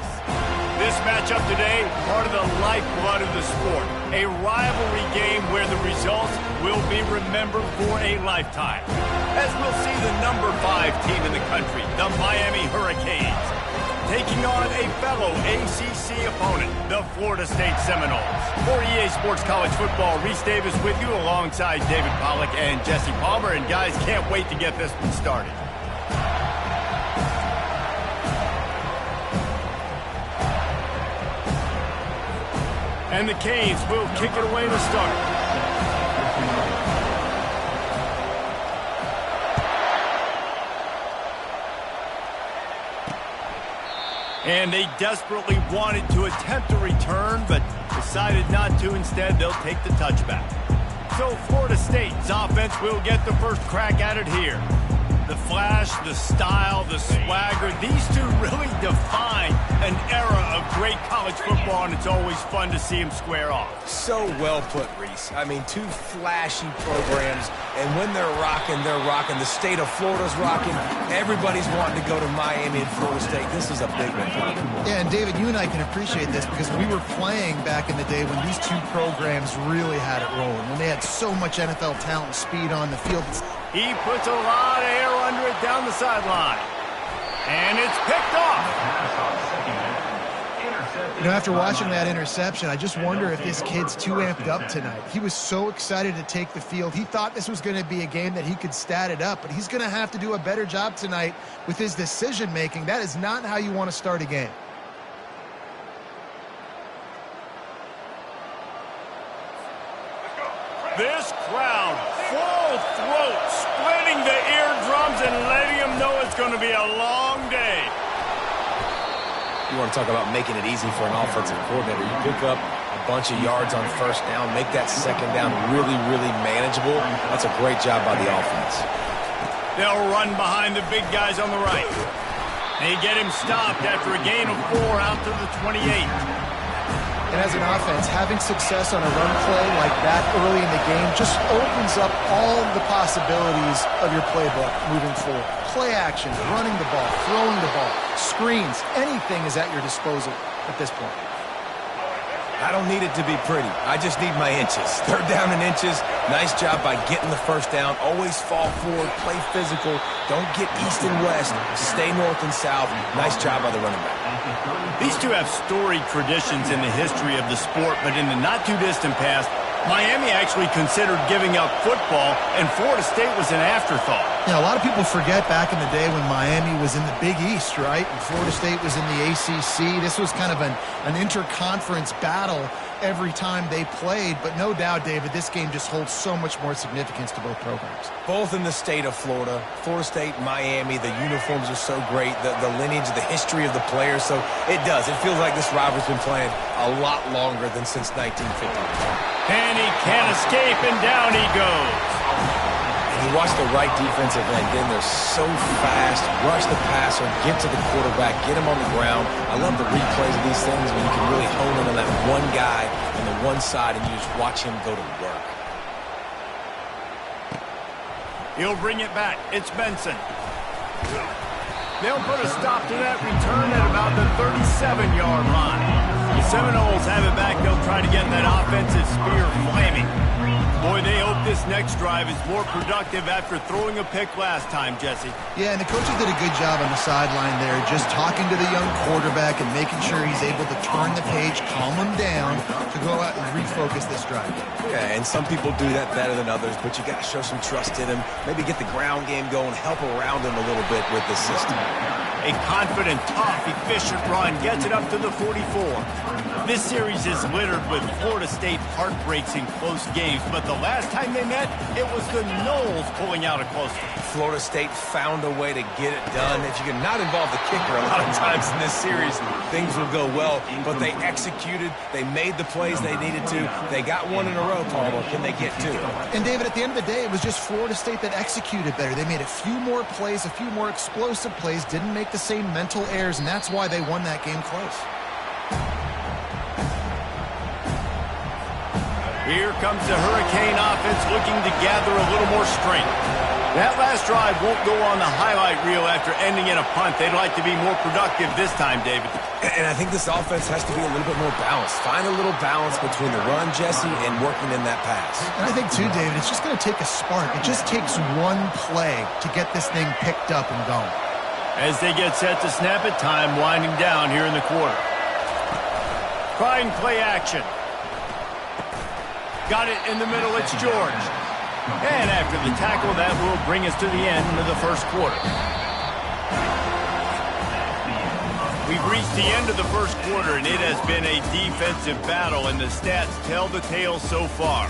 This matchup today, part of the lifeblood of the sport, a rivalry game where the results will be remembered for a lifetime. As we'll see the number 5 team in the country, the Miami Hurricanes, taking on a fellow ACC opponent, the Florida State Seminoles. For EA Sports College Football, Reese Davis with you alongside David Pollack and Jesse Palmer. And guys, can't wait to get this one started. And the Canes will kick it away to start. And they desperately wanted to attempt a return, but decided not to. Instead, they'll take the touchback. So Florida State's offense will get the first crack at it here. The flash, the style, the swagger, these two really define an era of great college football, and it's always fun to see them square off. So well put, Reese. I mean, two flashy programs, and when they're rocking, they're rocking. The state of Florida's rocking. Everybody's wanting to go to Miami and Florida State. This is a big one. Yeah, and David, you and I can appreciate this because we were playing back in the day when these two programs really had it rolling, when they had so much NFL talent and speed on the field. He puts a lot of air under it down the sideline. And it's picked off. You know, after watching that interception, I just wonder if this kid's too amped up tonight. He was so excited to take the field. He thought this was going to be a game that he could stat it up, but he's going to have to do a better job tonight with his decision-making. That is not how you want to start a game. This crowd, full throat, splitting the eardrums and letting them know it's going to be a long day. You want to talk about making it easy for an offensive coordinator. You pick up a bunch of yards on first down, make that second down really, really manageable. That's a great job by the offense. They'll run behind the big guys on the right. They get him stopped after a gain of 4 out to the 28. And as an offense, having success on a run play like that early in the game just opens up all the possibilities of your playbook moving forward. Play action, running the ball, throwing the ball, screens, anything is at your disposal at this point. I don't need it to be pretty. I just need my inches. Third down and inches. Nice job by getting the first down. Always fall forward, play physical. Don't get east and west. Stay north and south. Nice job by the running back. These two have storied traditions in the history of the sport, but in the not-too-distant past, Miami actually considered giving up football, and Florida State was an afterthought. Yeah, a lot of people forget back in the day when Miami was in the Big East, right? And Florida State was in the ACC. This was kind of an interconference battle every time they played. But no doubt, David, this game just holds so much more significance to both programs. Both in the state of Florida. Florida State, Miami, the uniforms are so great. The lineage, the history of the players. So it does. It feels like this rivalry's been playing a lot longer than since 1950. And he can't escape, and down he goes. And you watch the right defensive end. Then they're so fast. Rush the passer, get to the quarterback, get him on the ground. I love the replays of these things when you can really hone in on that one guy on the one side and you just watch him go to work. He'll bring it back. It's Benson. They'll put a stop to that return at about the 37-yard line. The Seminoles have it back. They'll try to get that offensive spear flaming. Boy, they hope this next drive is more productive after throwing a pick last time, Jesse. Yeah, and the coaches did a good job on the sideline there, just talking to the young quarterback and making sure he's able to turn the page, calm him down to go out and refocus this drive. Yeah, and some people do that better than others, but you got to show some trust in him. Maybe get the ground game going, help around him a little bit with this system. A confident, tough, efficient run gets it up to the 44. This series is littered with Florida State heartbreaks in close games, but the last time they met, it was the Noles pulling out a close one. Florida State found a way to get it done. If you can not involve the kicker a lot of times in this series, things will go well, but they executed, they made the plays they needed to. They got one in a row, Palmer. Can they get two? And David, at the end of the day, it was just Florida State that executed better. They made a few more plays, a few more explosive plays, didn't make the same mental errors, and that's why they won that game close. Here comes the Hurricane offense looking to gather a little more strength. That last drive won't go on the highlight reel after ending in a punt. They'd like to be more productive this time, David. And I think this offense has to be a little bit more balanced. Find a little balance between the run, Jesse, and working in that pass. And I think, too, David, it's just going to take a spark. It just takes one play to get this thing picked up and going. As they get set to snap it, time winding down here in the quarter. Trying play action. Got it in the middle, it's George. And after the tackle, that will bring us to the end of the first quarter. We've reached the end of the first quarter, and it has been a defensive battle, and the stats tell the tale so far.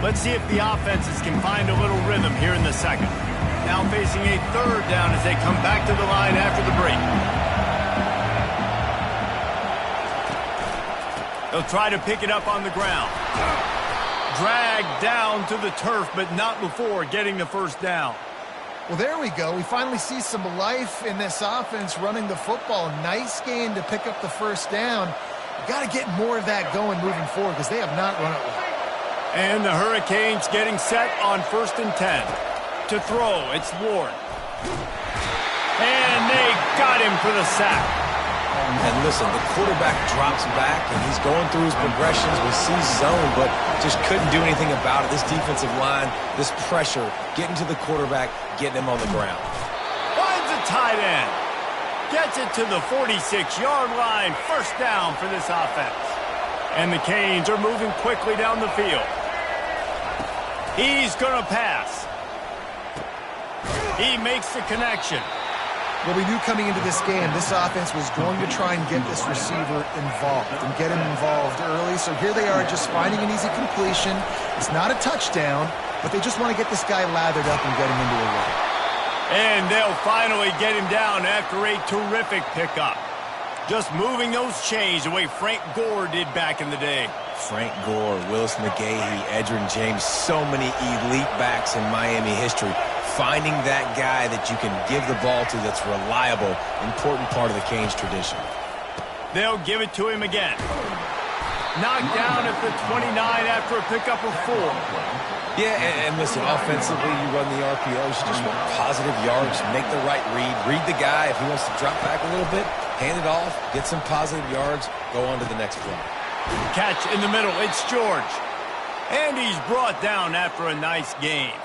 Let's see if the offenses can find a little rhythm here in the second. Now facing a third down as they come back to the line after the break. They'll try to pick it up on the ground. Dragged down to the turf, but not before getting the first down. Well, there we go. We finally see some life in this offense running the football. Nice game to pick up the first down. You got to get more of that going moving forward because they have not run it well. And the Hurricanes getting set on 1st and 10. To throw, it's Ward. And they got him for the sack. And listen, the quarterback drops back, and he's going through his progressions. We see zone, but just couldn't do anything about it. This defensive line, this pressure, getting to the quarterback, getting him on the ground. Finds a tight end. Gets it to the 46-yard line. First down for this offense. And the Canes are moving quickly down the field. He's going to pass. He makes the connection. Well, we knew coming into this game, this offense was going to try and get this receiver involved and get him involved early. So here they are just finding an easy completion. It's not a touchdown, but they just want to get this guy lathered up and get him into a run. And they'll finally get him down after a terrific pickup. Just moving those chains the way Frank Gore did back in the day. Frank Gore, Willis McGahee, Edgerrin James, so many elite backs in Miami history. Finding that guy that you can give the ball to that's reliable, important part of the Canes tradition. They'll give it to him again. Knocked down at the 29 after a pickup of 4. Yeah, and listen, offensively, you run the RPOs, you just want positive yards, make the right read the guy. If he wants to drop back a little bit, hand it off, get some positive yards, go on to the next play. Catch in the middle, it's George. And he's brought down after a nice game.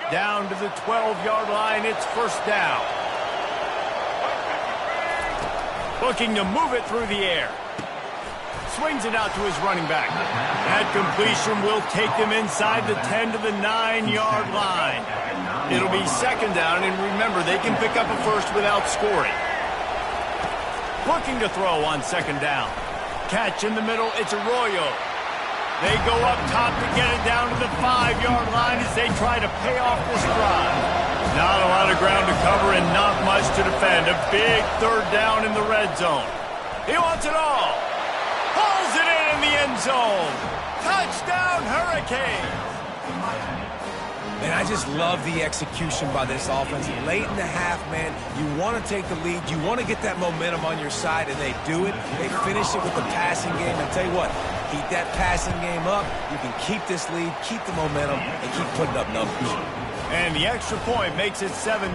Down to the 12-yard line, it's first down. Looking to move it through the air. Swings it out to his running back. That completion will take them inside the 10 to the 9-yard line. It'll be second down, and remember, they can pick up a first without scoring. Looking to throw on second down. Catch in the middle, it's Arroyo. They go up top to get it down to the 5-yard line as they try to pay off this drive. Not a lot of ground to cover and not much to defend. A big third down in the red zone. He wants it all. Pulls it in the end zone. Touchdown, Hurricanes. Man, I just love the execution by this offense. Late in the half, man, you want to take the lead. You want to get that momentum on your side, and they do it. They finish it with the passing game. And tell you what, keep that passing game up. You can keep this lead, keep the momentum, and keep putting up numbers. And the extra point makes it 7-0.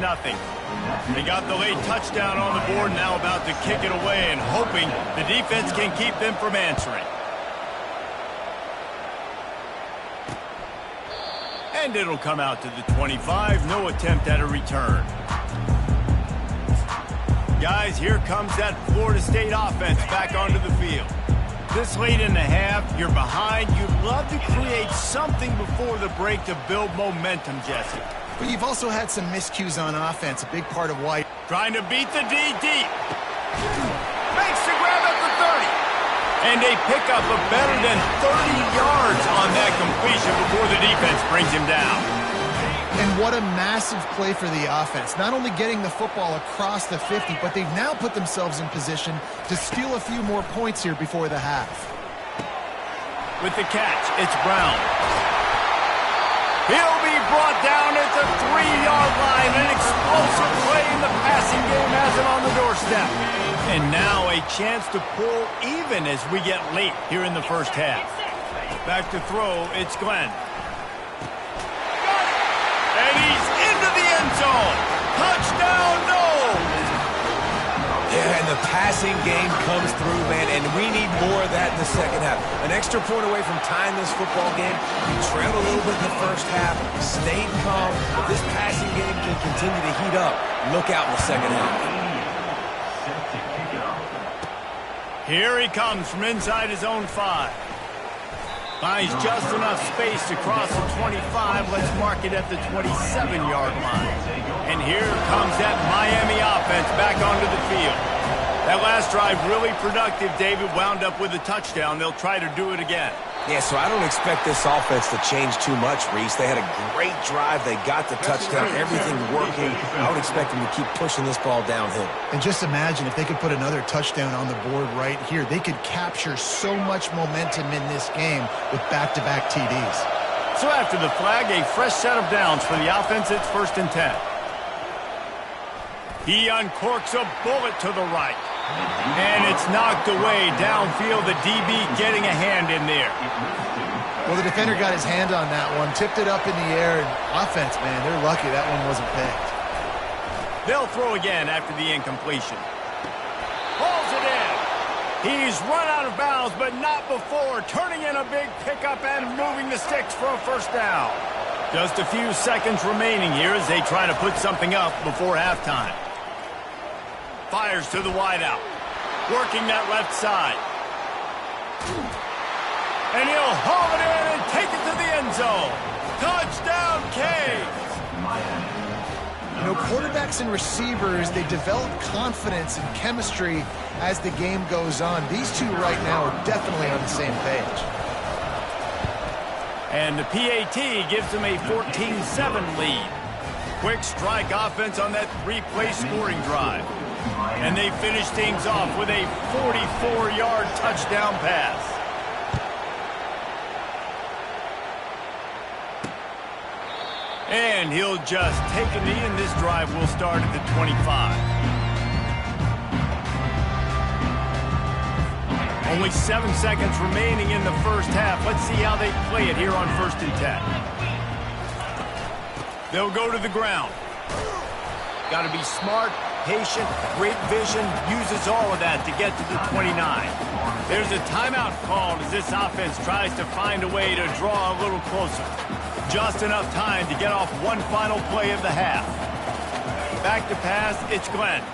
They got the late touchdown on the board, now about to kick it away and hoping the defense can keep them from answering. And it'll come out to the 25. No attempt at a return. Guys, here comes that Florida State offense back onto the field. This late in the half, you're behind. You'd love to create something before the break to build momentum, Jesse. But you've also had some miscues on offense, a big part of why. Trying to beat the D deep. Makes the grab at the 30. And a pickup of better than 30 yards on that completion before the defense brings him down. And what a massive play for the offense. Not only getting the football across the 50, but they've now put themselves in position to steal a few more points here before the half. With the catch, it's Brown. He'll be brought down at the 3-yard line. An explosive play in the passing game has him on the doorstep. And now a chance to pull even as we get late here in the first half. Back to throw, it's Glenn. And he's into the end zone. Touchdown, no! Yeah, and the passing game comes through, man, and we need more of that in the second half. An extra point away from tying this football game. You trailed a little bit in the first half, stayed calm. If this passing game can continue to heat up, look out in the second half. Here he comes from inside his own 5. Finds just enough space to cross the 25. Let's mark it at the 27-yard line. And here comes that Miami offense back onto the field. That last drive really productive. David wound up with a touchdown. They'll try to do it again. Yeah, so I don't expect this offense to change too much, Reese. They had a great drive. They got the touchdown. Everything working. I would expect them to keep pushing this ball downhill. And just imagine if they could put another touchdown on the board right here. They could capture so much momentum in this game with back-to-back TDs. So after the flag, a fresh set of downs for the offense. It's 1st and 10. He uncorks a bullet to the right. And it's knocked away downfield. The DB getting a hand in there. Well, the defender got his hand on that one, tipped it up in the air, and offense, man, they're lucky that one wasn't picked. They'll throw again after the incompletion. Pulls it in. He's run out of bounds, but not before. Turning in a big pickup and moving the sticks for a first down. Just a few seconds remaining here as they try to put something up before halftime. Fires to the wideout. Working that left side. And he'll haul it in and take it to the end zone. Touchdown, Canes! You know, quarterbacks and receivers, they develop confidence and chemistry as the game goes on. These two right now are definitely on the same page. And the PAT gives them a 14-7 lead. Quick strike offense on that 3-play scoring drive. And they finish things off with a 44-yard touchdown pass. And he'll just take a knee, and this drive will start at the 25. Only 7 seconds remaining in the first half. Let's see how they play it here on 1st and 10. They'll go to the ground. Got to be smart, patient, great vision, uses all of that to get to the 29. There's a timeout called as this offense tries to find a way to draw a little closer. Just enough time to get off one final play of the half. Back to pass, it's Glenn.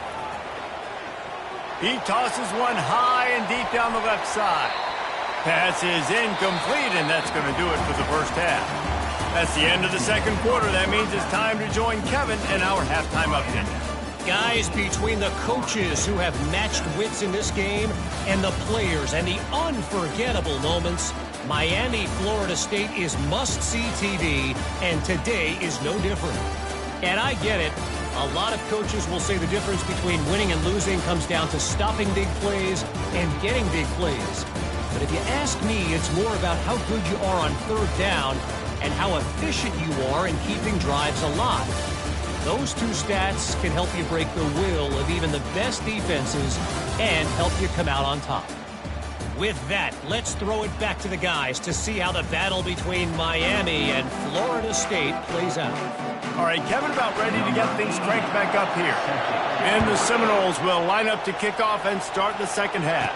He tosses one high and deep down the left side. Pass is incomplete, and that's going to do it for the first half. That's the end of the second quarter. That means it's time to join Kevin in our halftime update. Guys, between the coaches who have matched wits in this game and the players and the unforgettable moments, Miami, Florida State is must-see TV, and today is no different. And I get it. A lot of coaches will say the difference between winning and losing comes down to stopping big plays and getting big plays. But if you ask me, it's more about how good you are on 3rd down and how efficient you are in keeping drives alive. Those two stats can help you break the will of even the best defenses and help you come out on top. With that, let's throw it back to the guys to see how the battle between Miami and Florida State plays out. All right, Kevin about ready to get things cranked back up here. And the Seminoles will line up to kick off and start the second half.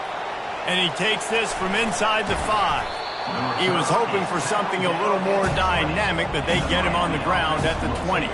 And he takes this from inside the 5. He was hoping for something a little more dynamic, but they get him on the ground at the 20.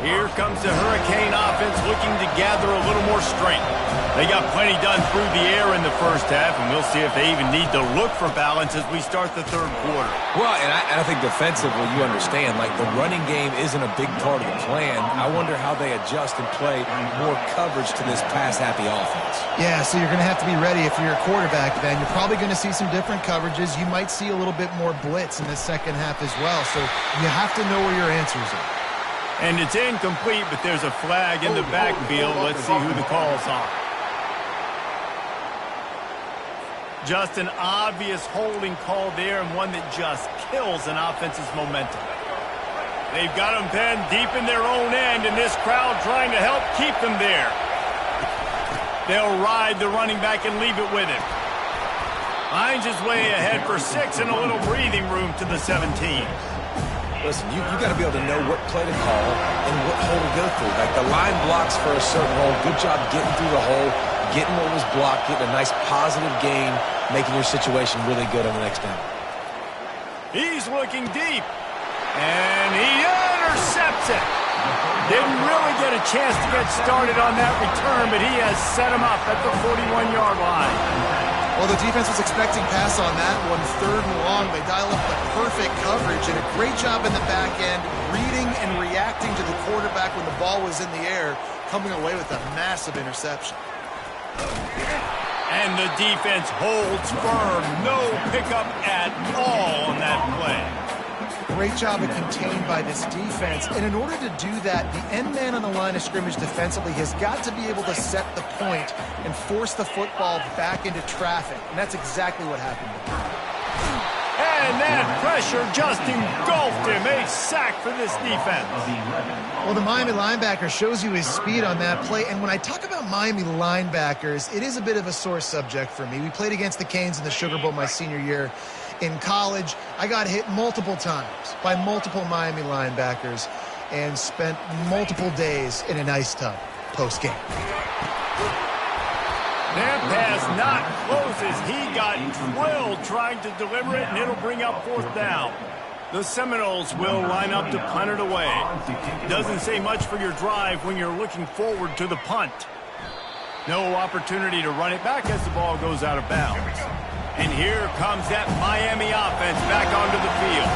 Here comes the Hurricane offense looking to gather a little more strength. They got plenty done through the air in the first half, and we'll see if they even need to look for balance as we start the third quarter. Well, and I think defensively, you understand, like the running game isn't a big part of the plan. I wonder how they adjust and play more coverage to this pass-happy offense. Yeah, so you're going to have to be ready if you're a quarterback, then. You're probably going to see some different coverages. You might see a little bit more blitz in the second half as well, so you have to know where your answers are. And it's incomplete, but there's a flag in the backfield. Let's see who the call's on. Just an obvious holding call there, and one that just kills an offense's momentum. They've got them pinned deep in their own end, and this crowd trying to help keep them there. They'll ride the running back and leave it with him. Finds his way ahead for 6 and a little breathing room to the 17. Listen, you got to be able to know what play to call and what hole to go through. Like the line blocks for a certain hole. Good job getting through the hole, getting what was blocked, getting a nice positive gain, making your situation really good on the next down. He's looking deep. And he intercepts it. Didn't really get a chance to get started on that return, but he has set him up at the 41-yard line. Well, the defense was expecting pass on that one. 3rd and long. They dial up the perfect coverage and a great job in the back end, reading and reacting to the quarterback when the ball was in the air, coming away with a massive interception. And the defense holds firm. No pickup at all on that play. Great job of contained by this defense. And in order to do that, the end man on the line of scrimmage defensively has got to be able to set the point and force the football back into traffic. And that's exactly what happened. And that pressure just engulfed him. A sack for this defense. Well, the Miami linebacker shows you his speed on that play. And when I talk about Miami linebackers, it is a bit of a sore subject for me. We played against the Canes in the Sugar Bowl my senior year. In college, I got hit multiple times by multiple Miami linebackers and spent multiple days in an ice tub post-game. That pass not closes. He got drilled trying to deliver it, and it'll bring up 4th down. The Seminoles will line up to punt it away. Doesn't say much for your drive when you're looking forward to the punt. No opportunity to run it back as the ball goes out of bounds. And here comes that Miami offense back onto the field.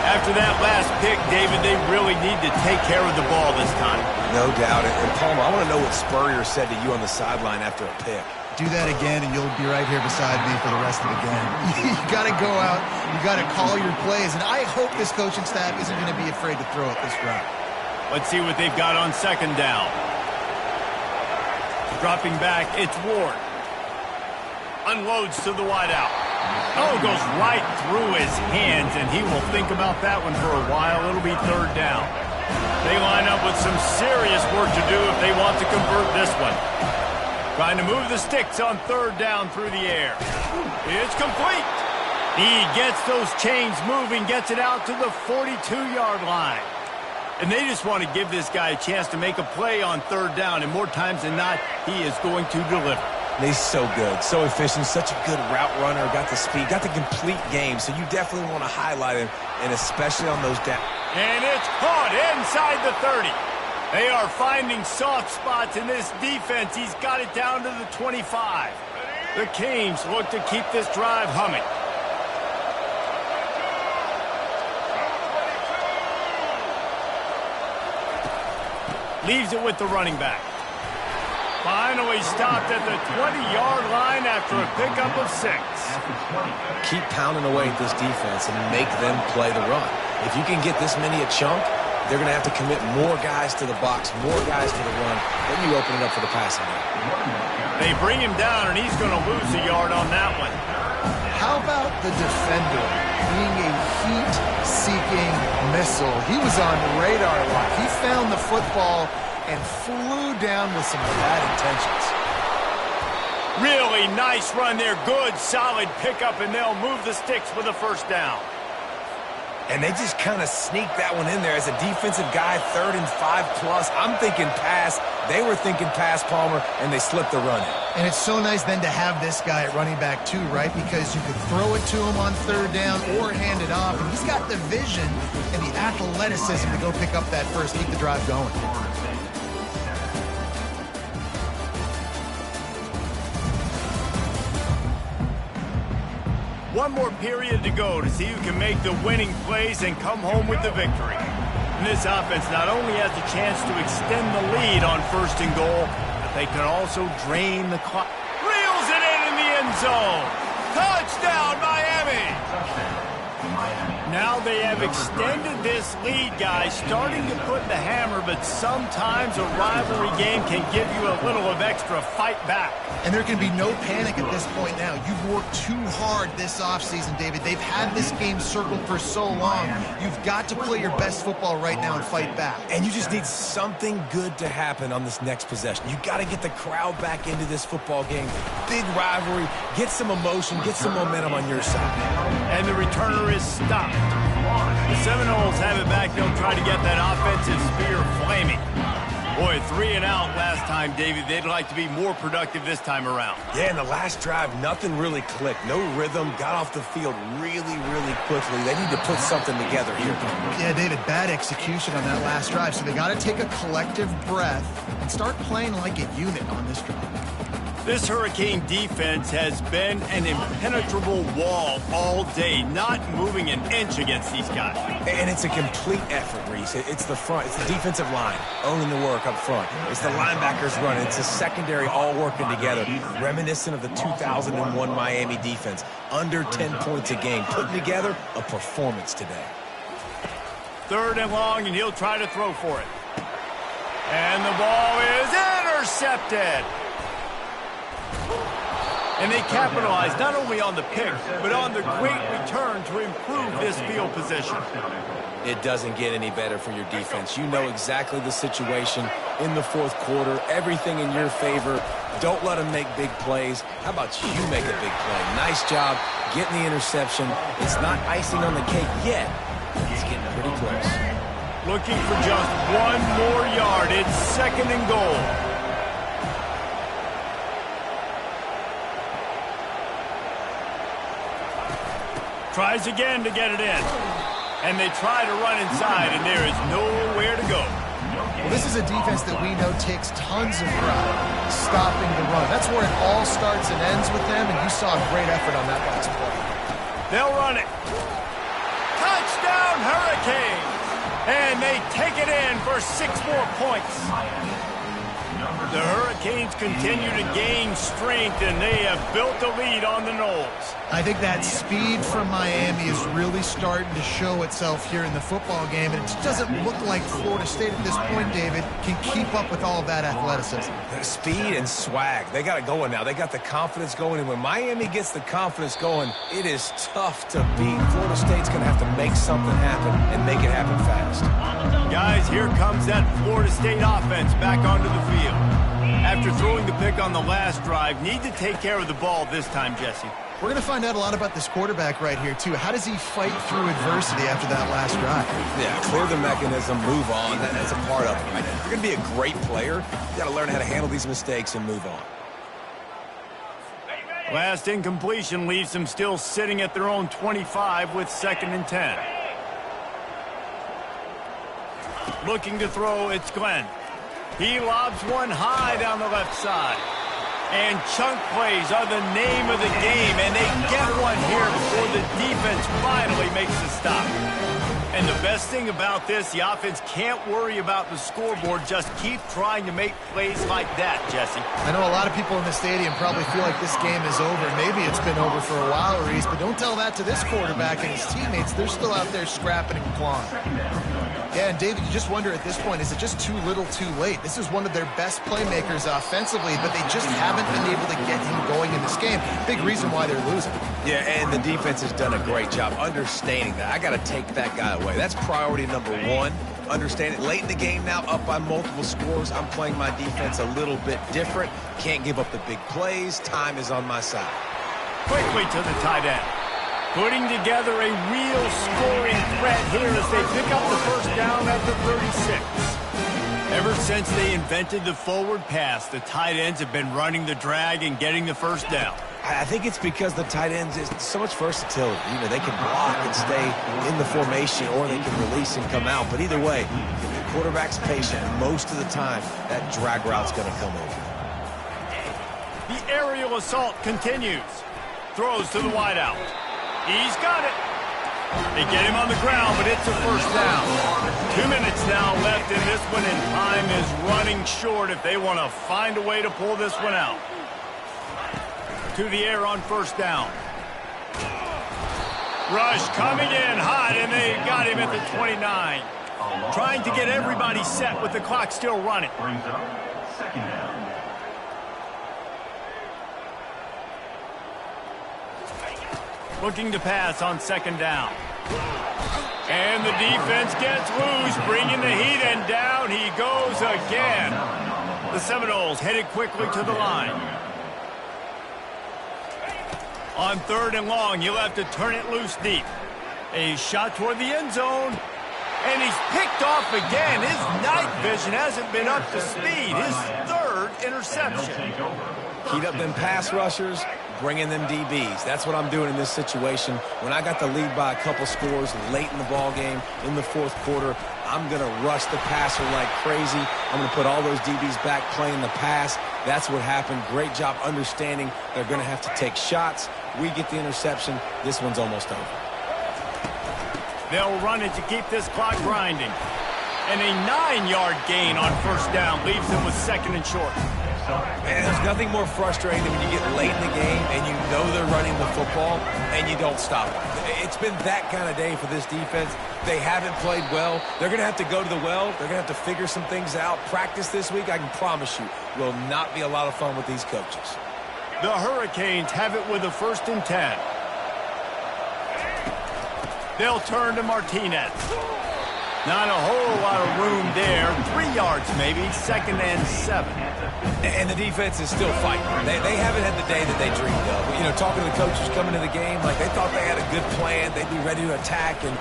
After that last pick, David, they really need to take care of the ball this time. No doubt. And Palmer, I want to know what Spurrier said to you on the sideline after a pick. Do that again, and you'll be right here beside me for the rest of the game. You got to go out. You got to call your plays. And I hope this coaching staff isn't going to be afraid to throw it this route. Let's see what they've got on 2nd down. Dropping back, it's Ward. Unloads to the wideout. Oh, goes right through his hands, and he will think about that one for a while. It'll be 3rd down. They line up with some serious work to do if they want to convert this one. Trying to move the sticks on 3rd down through the air. It's complete. He gets those chains moving, gets it out to the 42-yard line. And they just want to give this guy a chance to make a play on 3rd down, and more times than not, he is going to deliver. He's so good, so efficient, such a good route runner, got the speed, got the complete game, so you definitely want to highlight him, and especially on those downs. And it's caught inside the 30. They are finding soft spots in this defense. He's got it down to the 25. The Canes look to keep this drive humming. Leaves it with the running back. Finally stopped at the 20-yard line after a pickup of 6. Keep pounding away at this defense and make them play the run. If you can get this many a chunk, they're going to have to commit more guys to the box, more guys to the run. Then you open it up for the passing game. They bring him down, and he's going to lose a yard on that one. How about the defender being a heat-seeking missile? He was on radar lock. He found the football and flew down with some bad intentions. Really nice run there. Good, solid pickup, and they'll move the sticks for the 1st down. And they just kind of sneaked that one in there as a defensive guy, 3rd and 5+. I'm thinking pass. They were thinking pass, Palmer, and they slipped the run in. And it's so nice then to have this guy at running back too, right? Because you could throw it to him on 3rd down or hand it off. And he's got the vision and the athleticism to go pick up that first, keep the drive going. One more period to go to see who can make the winning plays and come home with the victory. And this offense not only has a chance to extend the lead on 1st and goal, but they can also drain the clock. Reels it in the end zone. Touchdown, Miami! Now they have extended this lead, guys, starting to put the hammer, but sometimes a rivalry game can give you a little of extra fight back. And there can be no panic at this point now. You've worked too hard this offseason, David. They've had this game circled for so long. You've got to play your best football right now and fight back. And you just need something good to happen on this next possession. You got to get the crowd back into this football game. Big rivalry. Get some emotion. Get some momentum on your side. And the returner is stopped. The Seminoles have it back. They'll try to get that offensive spear flaming. Boy, 3 and out last time, David. They'd like to be more productive this time around. Yeah, in the last drive, nothing really clicked. No rhythm. Got off the field really, really quickly. They need to put something together here. Yeah, David, bad execution on that last drive. So they got to take a collective breath and start playing like a unit on this drive. This Hurricane defense has been an impenetrable wall all day, not moving an inch against these guys. And it's a complete effort, Reese. It's the front. It's the defensive line owning the work up front. It's the linebackers running. It's the secondary all working together, reminiscent of the 2001 Miami defense. Under 10 points a game, putting together a performance today. 3rd and long, and he'll try to throw for it. And the ball is intercepted. And they capitalize not only on the pick, but on the great return to improve this field position. It doesn't get any better for your defense. You know exactly the situation in the 4th quarter. Everything in your favor. Don't let them make big plays. How about you make a big play? Nice job getting the interception. It's not icing on the cake yet. It's getting pretty close. Looking for just 1 more yard. It's 2nd and goal. Tries again to get it in. And they try to run inside, and there is nowhere to go. Well, this is a defense that we know takes tons of pride stopping the run. That's where it all starts and ends with them, and you saw a great effort on that last play. They'll run it. Touchdown, Hurricanes! And they take it in for 6 more points. The Hurricanes continue to gain strength, and they have built a lead on the Noles. I think that speed from Miami is really starting to show itself here in the football game, and it just doesn't look like Florida State at this point, David, can keep up with all of that athleticism. Speed and swag. They got it going now. They got the confidence going, and when Miami gets the confidence going, it is tough to beat. Florida State's going to have to make something happen and make it happen fast. Guys, here comes that Florida State offense back onto the field. After throwing the pick on the last drive, need to take care of the ball this time, Jesse. We're going to find out a lot about this quarterback right here, too. How does he fight through adversity after that last drive? Yeah, clear the mechanism, move on. That's a part of it, right? If you're going to be a great player, you got to learn how to handle these mistakes and move on. Last incompletion leaves them still sitting at their own 25 with 2nd and 10. Looking to throw, it's Glenn. He lobs one high down the left side. And chunk plays are the name of the game, and they get one here before the defense finally makes a stop. And the best thing about this, the offense can't worry about the scoreboard. Just keep trying to make plays like that, Jesse. I know a lot of people in the stadium probably feel like this game is over. Maybe it's been over for a while, Reese, but don't tell that to this quarterback and his teammates. They're still out there scrapping and clawing. Yeah, and David, you just wonder at this point, is it just too little too late? This is one of their best playmakers offensively, but they just haven't been able to get him going in this game. Big reason why they're losing. Yeah, and the defense has done a great job understanding that. I got to take that guy away. That's priority number 1. Understand it. Late in the game now, up by multiple scores. I'm playing my defense a little bit different. Can't give up the big plays. Time is on my side. Quickly to the tight end. Putting together a real scoring threat here as they pick up the first down at the 36. Ever since they invented the forward pass, the tight ends have been running the drag and getting the first down. I think it's because the tight ends is so much versatility. You know, they can block and stay in the formation, or they can release and come out. But either way, if the quarterback's patient, most of the time, that drag route's going to come over. The aerial assault continues. Throws to the wideout. He's got it. They get him on the ground, but it's a first down. 2 minutes now left in this one, and time is running short if they want to find a way to pull this one out. To the air on first down. Rush coming in hot, and they got him at the 29. Trying to get everybody set with the clock still running. Brings up second down. Looking to pass on second down. And the defense gets loose, bringing the heat, and down he goes again. The Seminoles headed quickly to the line. On 3rd and long, you'll have to turn it loose deep. A shot toward the end zone. And he's picked off again. His night vision hasn't been up to speed. His 3rd interception. Heat up them pass rushers, bring in them DBs. That's what I'm doing in this situation. When I got the lead by a couple scores late in the ball game, in the 4th quarter, I'm going to rush the passer like crazy. I'm going to put all those DBs back playing the pass. That's what happened. Great job understanding they're going to have to take shots. We get the interception. This one's almost over. They'll run it to keep this clock grinding. And a 9-yard gain on 1st down leaves them with 2nd and short. Man, there's nothing more frustrating than when you get late in the game and you know they're running the football and you don't stop it. It's been that kind of day for this defense. They haven't played well. They're going to have to go to the well. They're going to have to figure some things out. Practice this week, I can promise you, will not be a lot of fun with these coaches. The Hurricanes have it with a 1st and 10. They'll turn to Martinez. Not a whole lot of room there. 3 yards maybe, 2nd and 7. And the defense is still fighting. They haven't had the day that they dreamed of. You know, talking to the coaches coming to the game, like they thought they had a good plan. They'd be ready to attack and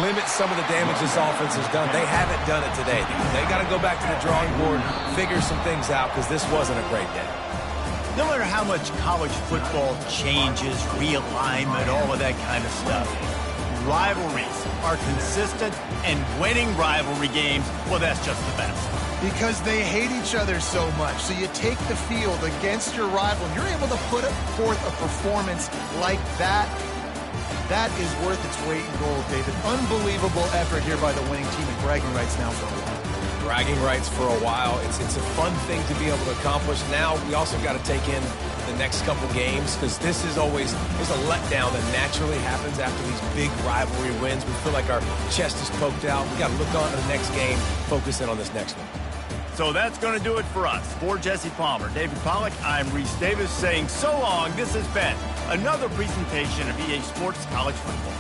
limit some of the damage this offense has done. They haven't done it today. They got to go back to the drawing board, figure some things out, because this wasn't a great day. No matter how much college football changes, realignment, all of that kind of stuff, rivalries are consistent, and winning rivalry games, well, that's just the best. Because they hate each other so much. So you take the field against your rival, and you're able to put forth a performance like that. That is worth its weight in gold, David. Unbelievable effort here by the winning team, and bragging rights now for a while. Bragging rights for a while. It's a fun thing to be able to accomplish. Now we also got to take in the next couple games, because this is always, there's a letdown that naturally happens after these big rivalry wins. We feel like our chest is poked out. We got to look on to the next game, focus in on this next one. So that's going to do it for us. For Jesse Palmer, David Pollack, I'm Reese Davis saying so long. This has been another presentation of EA Sports College Football.